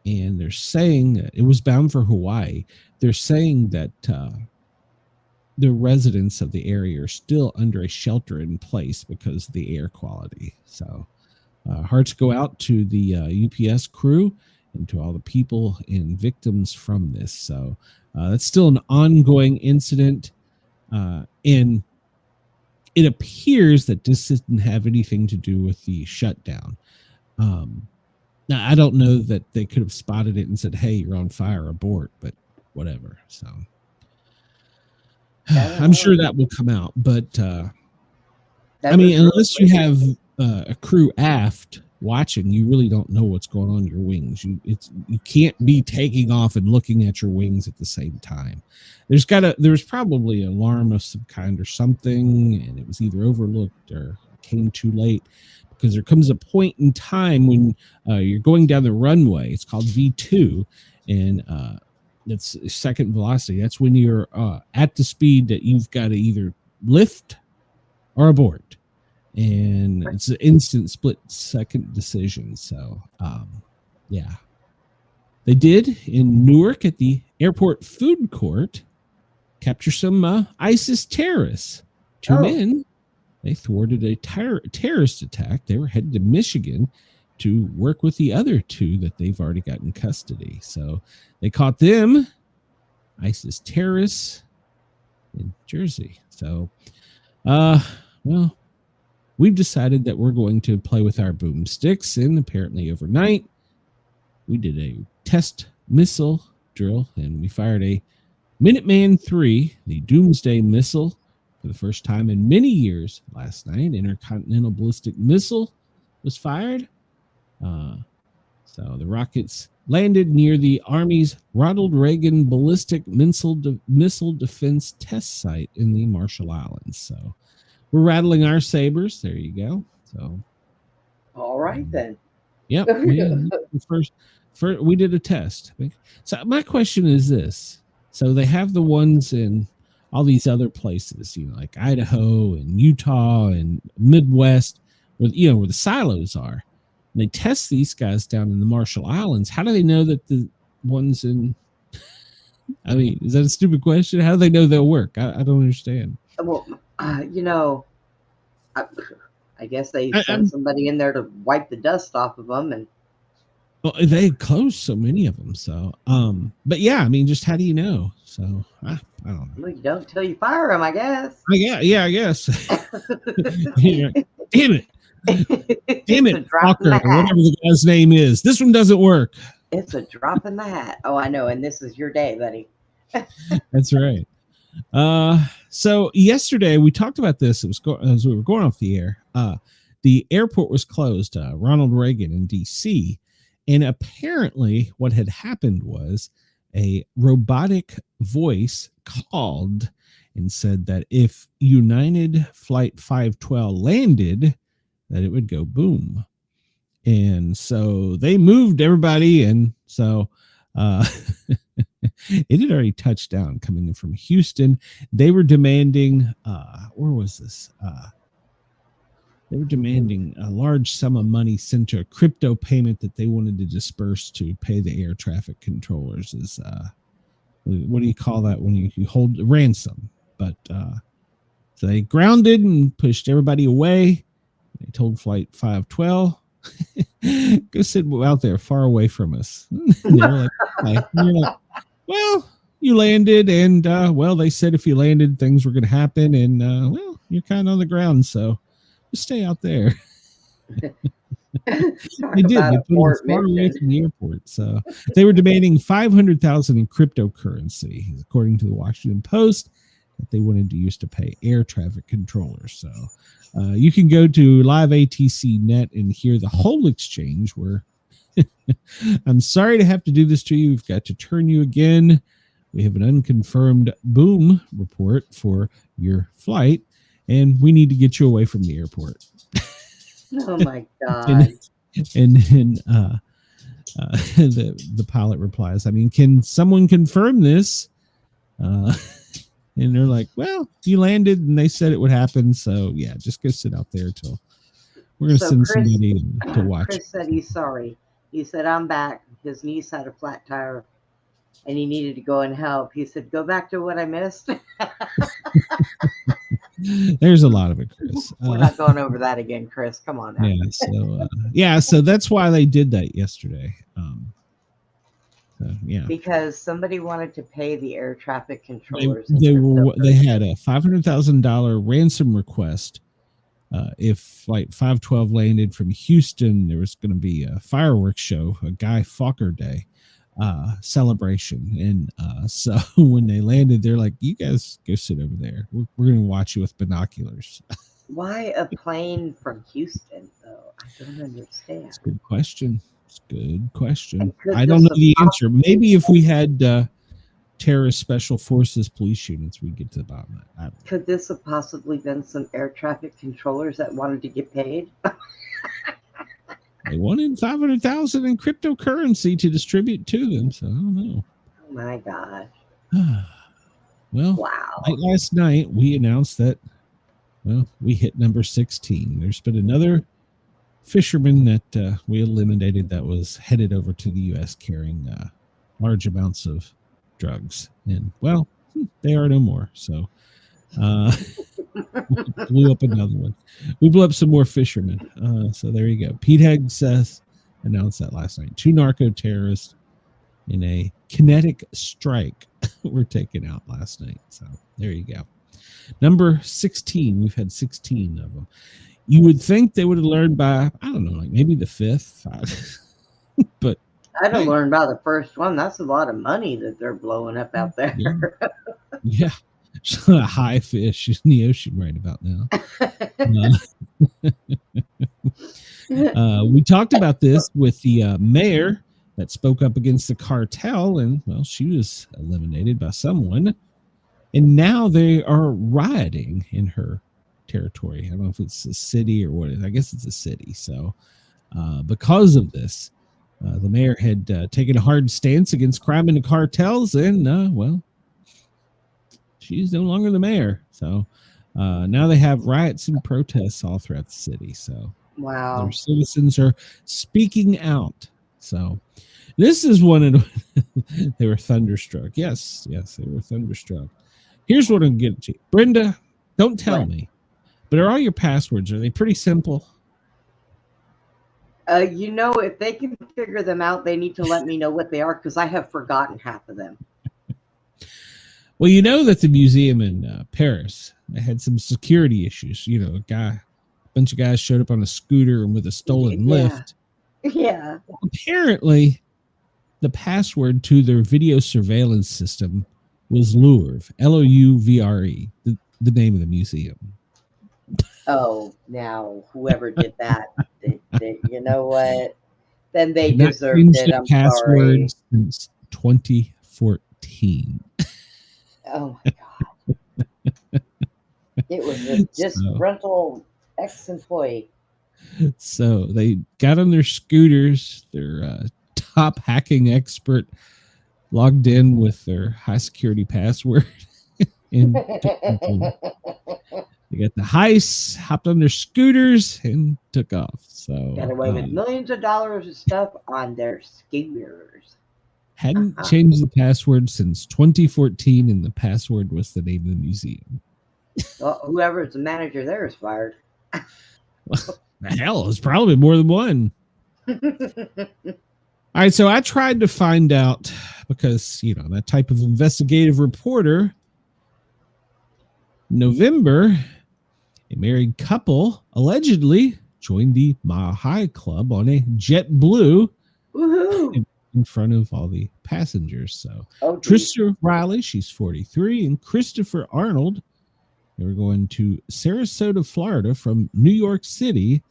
S2: And they're saying it was bound for Hawaii. They're saying that the residents of the area are still under a shelter in place because of the air quality. So hearts go out to the UPS crew and to all the people and victims from this. So that's still an ongoing incident. And it appears that this didn't have anything to do with the shutdown. Now, I don't know that they could have spotted it and said, hey, you're on fire, abort, but whatever. So I'm sure that will come out. But, I mean, unless you have a crew aft watching, you really don't know what's going on in your wings. You can't be taking off and looking at your wings at the same time. There's probably an alarm of some kind or something, and it was either overlooked or came too late. Because there comes a point in time when you're going down the runway. It's called V2, and that's second velocity. That's when you're at the speed that you've got to either lift or abort. And it's an instant split-second decision. So, yeah. They did, in Newark at the airport food court, capture some ISIS terrorists. 2 men. They thwarted a terrorist attack. They were headed to Michigan to work with the other 2 that they've already got in custody. So they caught them, ISIS terrorists, in Jersey. So, well, we've decided that we're going to play with our boomsticks. And apparently overnight, we did a test missile drill, and we fired a Minuteman III, the Doomsday missile, for the first time in many years last night. Intercontinental ballistic missile was fired. So the rockets landed near the Army's Ronald Reagan Ballistic Missile Defense Test Site in the Marshall Islands. So we're rattling our sabers. There you go. So,
S3: all right then.
S2: Yep. We did a test. So my question is this. So they have the ones in all these other places, like Idaho and Utah and Midwest, where the silos are. they test these guys down in the Marshall Islands. How do they know that the ones in? I mean, is that a stupid question? How do they know they'll work? I don't understand.
S3: Well, I guess they sent somebody in there to wipe the dust off of them, and
S2: well, they closed so many of them. So, but yeah, I mean, just how do you know? So, I don't know.
S3: Well, you don't till you fire them, I guess.
S2: Yeah, I guess. Damn it. Damn it, Walker, whatever the guy's name is. This one doesn't work.
S3: It's a drop in the hat. Oh, I know. And this is your day, buddy.
S2: That's right. So yesterday we talked about this. It was as we were going off the air. The airport was closed, Ronald Reagan in DC. And apparently what had happened was a robotic voice called and said that if United Flight 512 landed, that it would go boom. And so they moved everybody. And so it had already touched down coming in from Houston. They were demanding, where was this? They were demanding a large sum of money sent to a crypto payment that they wanted to disperse to pay the air traffic controllers. Is what do you call that when you hold ransom? But so they grounded and pushed everybody away. They told Flight 512, go sit out there far away from us. And they were like, okay. And you're like, well, you landed, and well, they said if you landed, things were going to happen, and well, you're kind of on the ground, so just stay out there. They did. They put them far away from the airport. So they were demanding $500,000 in cryptocurrency, according to the Washington Post, that they wanted to use to pay air traffic controllers. So you can go to Live ATC Net and hear the whole exchange where I'm sorry to have to do this to you. We've got to turn you again. We have an unconfirmed boom report for your flight, and we need to get you away from the airport.
S3: Oh my God.
S2: and then the pilot replies, I mean, can someone confirm this? And they're like, well, you landed and they said it would happen. So yeah, just go sit out there till we're going to send somebody to watch.
S3: Chris said he's sorry. He said, I'm back. His niece had a flat tire and he needed to go and help. He said, go back to what I missed.
S2: There's a lot of it, Chris.
S3: We're not going over that again, Chris. Come on now.
S2: So that's why they did that yesterday. Yeah, because
S3: somebody wanted to pay the air traffic controllers.
S2: They had a $500,000 ransom request. If Flight 512 landed from Houston, there was going to be a fireworks show, a Guy Fawkes Day celebration. And so when they landed, they're like, you guys go sit over there. We're going to watch you with binoculars.
S3: Why a plane from Houston, though? I don't understand.
S2: That's a good question. I don't know the answer. Maybe if we had terrorist special forces police units, we'd get to the bottom of that.
S3: Could this have possibly been some air traffic controllers that wanted to get paid?
S2: They wanted $500,000 in cryptocurrency to distribute to them, so I don't know.
S3: Oh my God.
S2: Well,
S3: wow.
S2: Last night we announced that, well, we hit number 16. There's been another fisherman that we eliminated that was headed over to the U.S. carrying large amounts of drugs. And, well, they are no more. So blew up another one. We blew up some more fishermen. So there you go. Pete Heggs announced that last night. 2 narco terrorists in a kinetic strike were taken out last night. So there you go. Number 16. We've had 16 of them. You would think they would have learned by, I don't know, like maybe the 5th. But
S3: I'd have learned by the first one. That's a lot of money that they're blowing up out there.
S2: Yeah. High fish in the ocean right about now. We talked about this with the mayor that spoke up against the cartel, and, well, she was eliminated by someone. And now they are rioting in her territory. I don't know if it's a city or what it is. I guess it's a city. So because of this, the mayor had taken a hard stance against crime in the cartels, and well, she's no longer the mayor. So now they have riots and protests all throughout the city. So
S3: Wow.
S2: Their citizens are speaking out. So this is one of they were thunderstruck. Yes, they were thunderstruck. Here's what I'm getting to. Brenda, don't tell me, but are all your passwords, are they pretty simple?
S3: If they can figure them out, they need to let me know what they are, because I have forgotten half of them.
S2: Well, you know that the museum in Paris, they had some security issues. A bunch of guys showed up on a scooter and with a stolen lift.
S3: Yeah.
S2: Apparently, the password to their video surveillance system was Louvre, Louvre, the name of the museum.
S3: Oh, now whoever did that, you know what? Then they deserved it. I'm sorry.
S2: Since 2014.
S3: Oh my God! It was a disgruntled ex-employee.
S2: So they got on their scooters. Their top hacking expert logged in with their high security password. And they got the heist, hopped on their scooters, and took off. So
S3: got away with millions of dollars of stuff on their scooters.
S2: Hadn't changed the password since 2014, and the password was the name of the museum.
S3: Well, whoever's the manager there is fired.
S2: Hell, it's probably more than one. All right, so I tried to find out, because, that type of investigative reporter, November, a married couple allegedly joined the Mile High Club on a JetBlue.
S3: Woohoo!
S2: In front of all the passengers. So Trista Riley, she's 43, and Christopher Arnold, they were going to Sarasota, Florida from New York City,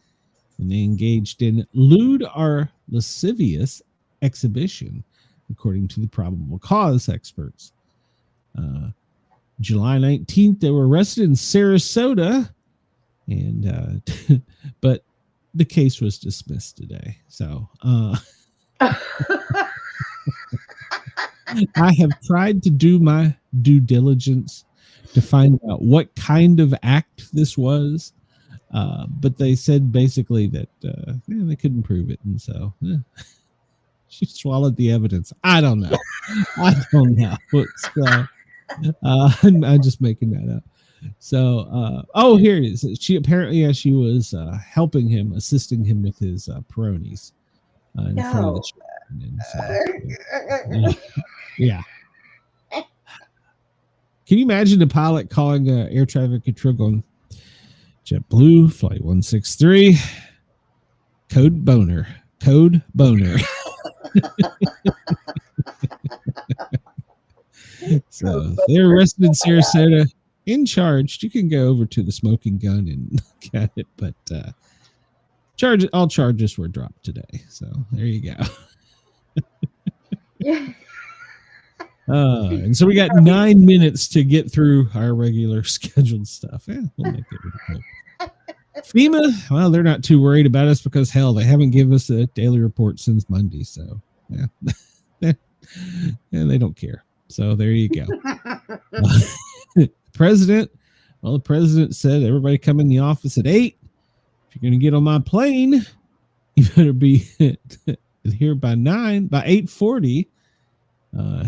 S2: and they engaged in lewd or lascivious exhibition, according to the probable cause experts. July 19th, they were arrested in Sarasota, and but the case was dismissed today. So I have tried to do my due diligence to find out what kind of act this was, but they said basically that they couldn't prove it, and so she swallowed the evidence. I don't know. I'm just making that up. So, here it is. She apparently, she was helping him, assisting him with his Peronis in front of the children. And so, yeah. Can you imagine the pilot calling air traffic control going, JetBlue, flight 163, code boner. So they're arrested in Sarasota, in charge. You can go over to the smoking gun and look at it, but all charges were dropped today. So there you go.
S3: Yeah.
S2: And so we got 9 minutes to get through our regular scheduled stuff. Yeah, we'll make it really quick. FEMA, well, they're not too worried about us because, hell, they haven't given us a daily report since Monday. So, yeah, they don't care. So there you go. The president said everybody come in the office at 8. If you're going to get on my plane, you better be here by 8:40.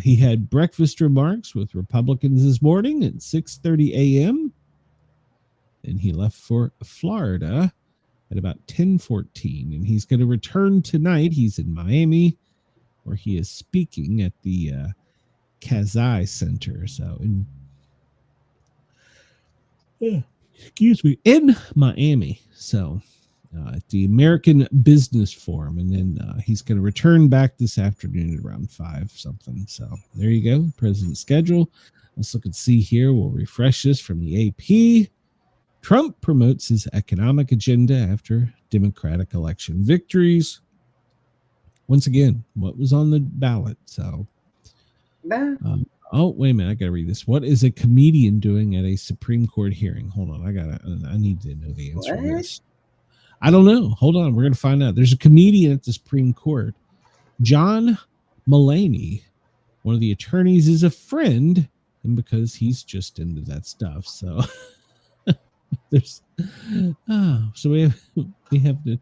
S2: He had breakfast remarks with Republicans this morning at 6:30 a.m. And he left for Florida at about 10:14. And he's going to return tonight. He's in Miami, where he is speaking at the Kazai Center. So in Miami. So at the American Business Forum, and then he's going to return back this afternoon at around 5 something. So there you go, president's schedule. Let's look and see here. We'll refresh this from the AP. Trump promotes his economic agenda after Democratic election victories. Once again, what was on the ballot? So, wait a minute, I gotta read this. What is a comedian doing at a Supreme Court hearing? Hold on, I need to know the answer to this. I don't know. Hold on. We're going to find out. There's a comedian at the Supreme Court. John Mulaney, one of the attorneys, is a friend, and because he's just into that stuff. So there's So we have to.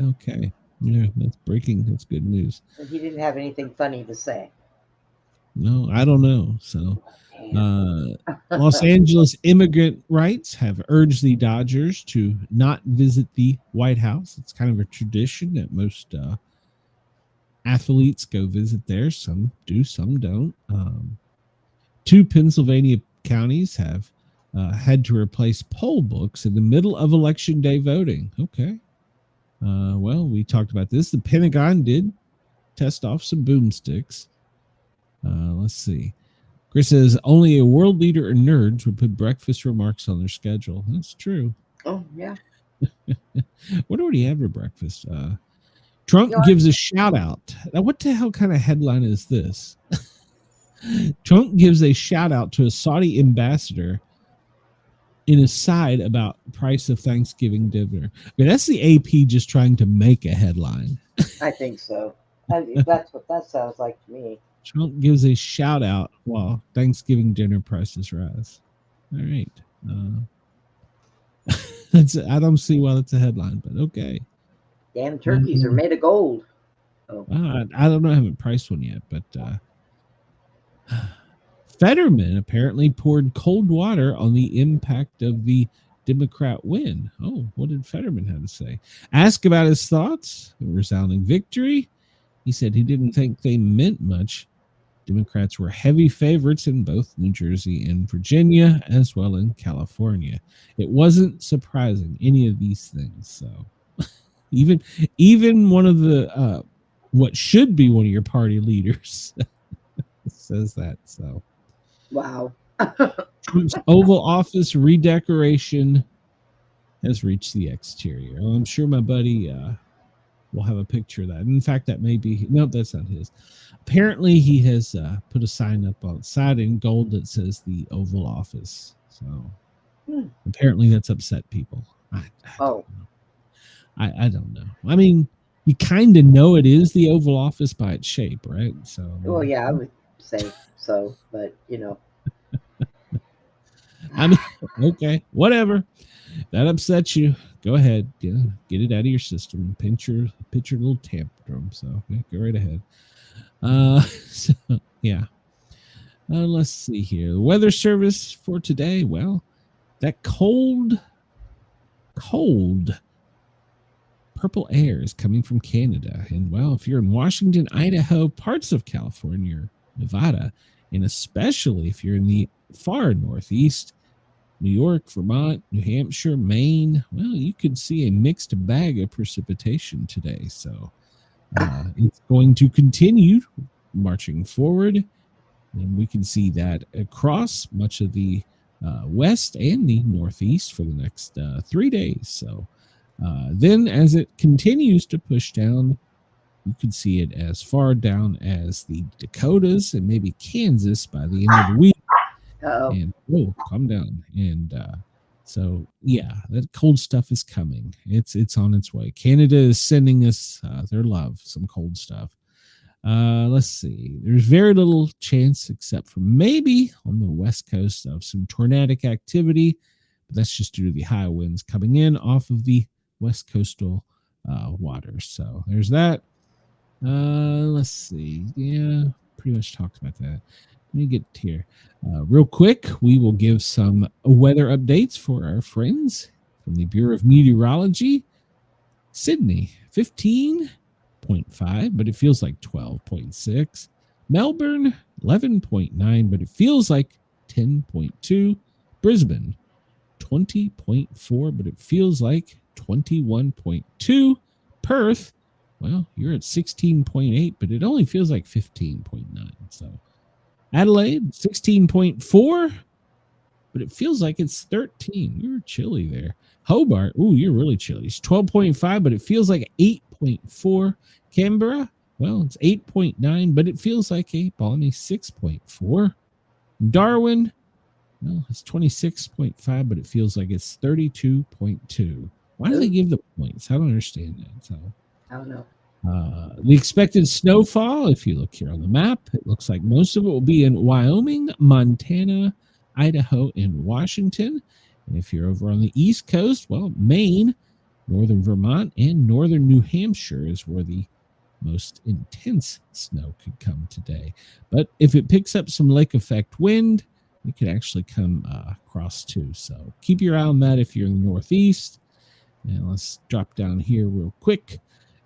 S2: Okay, yeah, that's breaking. That's good news.
S3: He didn't have anything funny to say.
S2: No, I don't know. So, Los Angeles immigrant rights have urged the Dodgers to not visit the White House. It's kind of a tradition that most athletes go visit there. Some do, some don't. 2 Pennsylvania counties have had to replace poll books in the middle of election day voting. Okay. Well, we talked about this. The Pentagon did test off some boomsticks. Let's see. Chris says only a world leader or nerds would put breakfast remarks on their schedule. That's true.
S3: Oh, yeah.
S2: What do we have for breakfast? Trump gives a shout out. Now, what the hell kind of headline is this? Trump gives a shout out to a Saudi ambassador in a side about price of Thanksgiving dinner. I mean, that's the AP just trying to make a headline.
S3: I think so. That's what that sounds like to me.
S2: Trump gives a shout out while Thanksgiving dinner prices rise. All right. I don't see why that's a headline, but okay.
S3: Damn turkeys are made of gold.
S2: Oh. I don't know. I haven't priced one yet, but Fetterman apparently poured cold water on the impact of the Democrat win. Oh, what did Fetterman have to say? Asked about his thoughts, a resounding victory. He said he didn't think they meant much. Democrats were heavy favorites in both New Jersey and Virginia, as well in California. It wasn't surprising, any of these things. So even one of the what should be one of your party leaders says that. So
S3: wow.
S2: Trump's Oval Office redecoration has reached the exterior. I'm sure my buddy will have a picture of that. In fact, that may be nope, that's not his. Apparently, he has put a sign up outside in gold that says the Oval Office. So apparently, that's upset people. I don't know. I mean, you kind of know it is the Oval Office by its shape, right? So
S3: well, yeah, I would say so, but you know.
S2: I mean, okay, whatever. That upsets you. Go ahead, get it out of your system. Pinch your little tantrum. So yeah, go right ahead. So yeah. Let's see here. The weather service for today. Well, that cold purple air is coming from Canada, and well, if you're in Washington, Idaho, parts of California, Nevada, and especially if you're in the far northeast, New York, Vermont, New Hampshire, Maine, well, you could see a mixed bag of precipitation today. So it's going to continue marching forward, and we can see that across much of the west and the northeast for the next 3 days. So then as it continues to push down, you can see it as far down as the Dakotas and maybe Kansas by the end of the week.
S3: Uh-oh.
S2: And calm down. And so yeah, that cold stuff is coming. It's on its way. Canada is sending us their love, some cold stuff. Let's see. There's very little chance, except for maybe on the west coast, of some tornadic activity, but that's just due to the high winds coming in off of the west coastal waters. So there's that. Let's see. Yeah, pretty much talked about that. Let me get here. Real quick, we will give some weather updates for our friends from the Bureau of Meteorology. Sydney, 15.5, but it feels like 12.6. Melbourne, 11.9, but it feels like 10.2. Brisbane, 20.4, but it feels like 21.2. Perth, well, you're at 16.8, but it only feels like 15.9. So Adelaide, 16.4, but it feels like it's 13. You're chilly there. Hobart, ooh, you're really chilly. It's 12.5, but it feels like 8.4. Canberra, well, it's 8.9, but it feels like a balmy 6.4. Darwin, well, it's 26.5, but it feels like it's 32.2. Why do they give the points? I don't understand that. So
S3: I don't know.
S2: The expected snowfall, if you look here on the map, it looks like most of it will be in Wyoming, Montana, Idaho, and Washington. And if you're over on the East Coast, well, Maine, northern Vermont, and northern New Hampshire is where the most intense snow could come today. But if it picks up some lake effect wind, it could actually come across too. So keep your eye on that if you're in the Northeast. And let's drop down here real quick.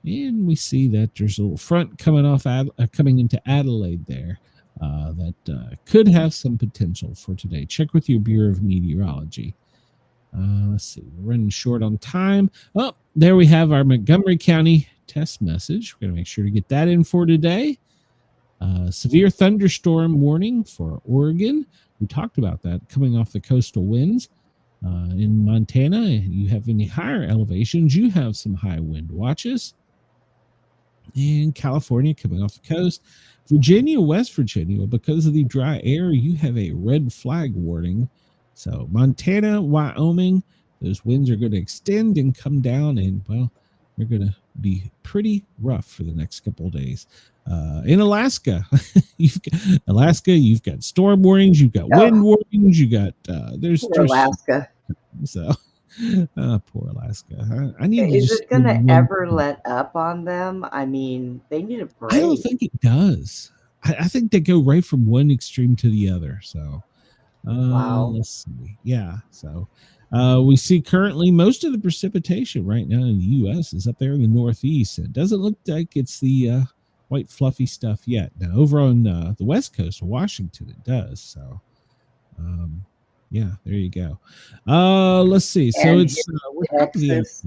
S2: And we see that there's a little front coming into Adelaide there that could have some potential for today. Check with your Bureau of Meteorology. Let's see, we're running short on time. Oh, there we have our Montgomery County test message. We're going to make sure to get that in for today. Severe thunderstorm warning for Oregon. We talked about that coming off the coastal winds. In Montana, you have any higher elevations, you have some high wind watches. In California, coming off the coast. Virginia, West Virginia, because of the dry air, you have a red flag warning. So Montana, Wyoming, those winds are going to extend and come down, and, well, they're going to be pretty rough for the next couple of days. In Alaska, you've got storm warnings, you've got wind warnings, you got there's
S3: Alaska.
S2: So poor Alaska. I need.
S3: Is it going to ever let up on them? I mean, they need a break.
S2: I don't think it does. I think they go right from one extreme to the other. So
S3: wow.
S2: Let's see. Yeah. So we see currently most of the precipitation right now in the U.S. is up there in the Northeast. It doesn't look like it's the white fluffy stuff yet. Now over on the West Coast of Washington, it does. So yeah, there you go. Let's see. So
S3: and
S2: it's
S3: Texas,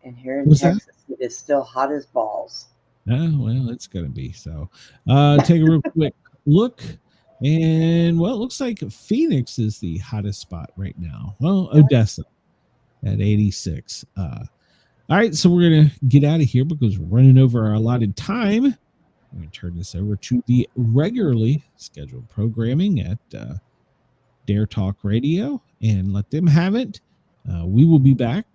S3: and here in Texas, it is still hot as balls.
S2: Well, it's gonna be. So take a real quick look. And, well, it looks like Phoenix is the hottest spot right now. Well, Odessa at 86. All right, so we're going to get out of here because we're running over our allotted time. I'm going to turn this over to the regularly scheduled programming at Dare Talk Radio and let them have it. We will be back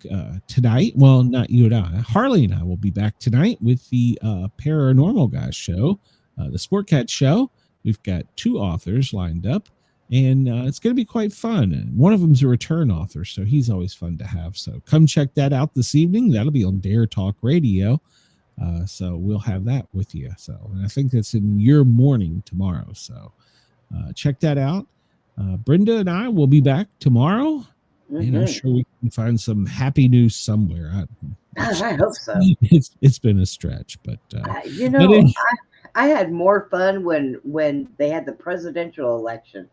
S2: tonight. Well, not you and I. Harley and I will be back tonight with the Paranormal Guys show, the Sportcat show. We've got 2 authors lined up, and it's going to be quite fun. And one of them's a return author, so he's always fun to have. So come check that out this evening. That'll be on Dare Talk Radio. So we'll have that with you. So, and I think that's in your morning tomorrow. So check that out. Brenda and I will be back tomorrow, and I'm sure we can find some happy news somewhere.
S3: I hope so.
S2: It's been a stretch, but
S3: I had more fun when they had the presidential election.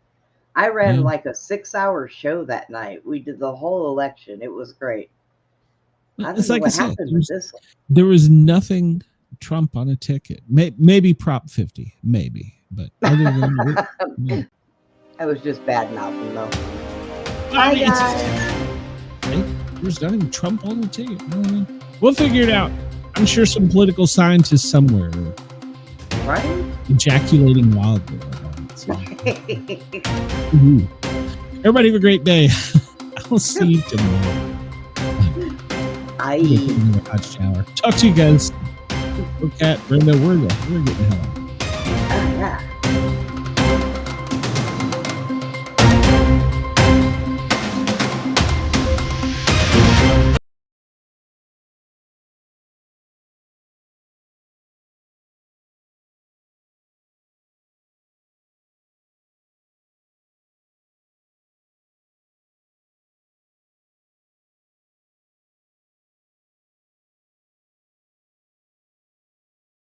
S3: I ran like a 6-hour show that night. We did the whole election. It was great.
S2: It's like I said, there was nothing Trump on a ticket. Maybe Prop 50, maybe, but other than that,
S3: I was just bad mouthing though. Bye guys.
S2: There's nothing Trump on the ticket. We'll figure it out. I'm sure some political scientists somewhere.
S3: Right?
S2: Ejaculating wildly. So. Everybody have a great day. I'll see you tomorrow.
S3: Hot shower.
S2: Talk to you guys. Cat, Brenda, we're getting hell.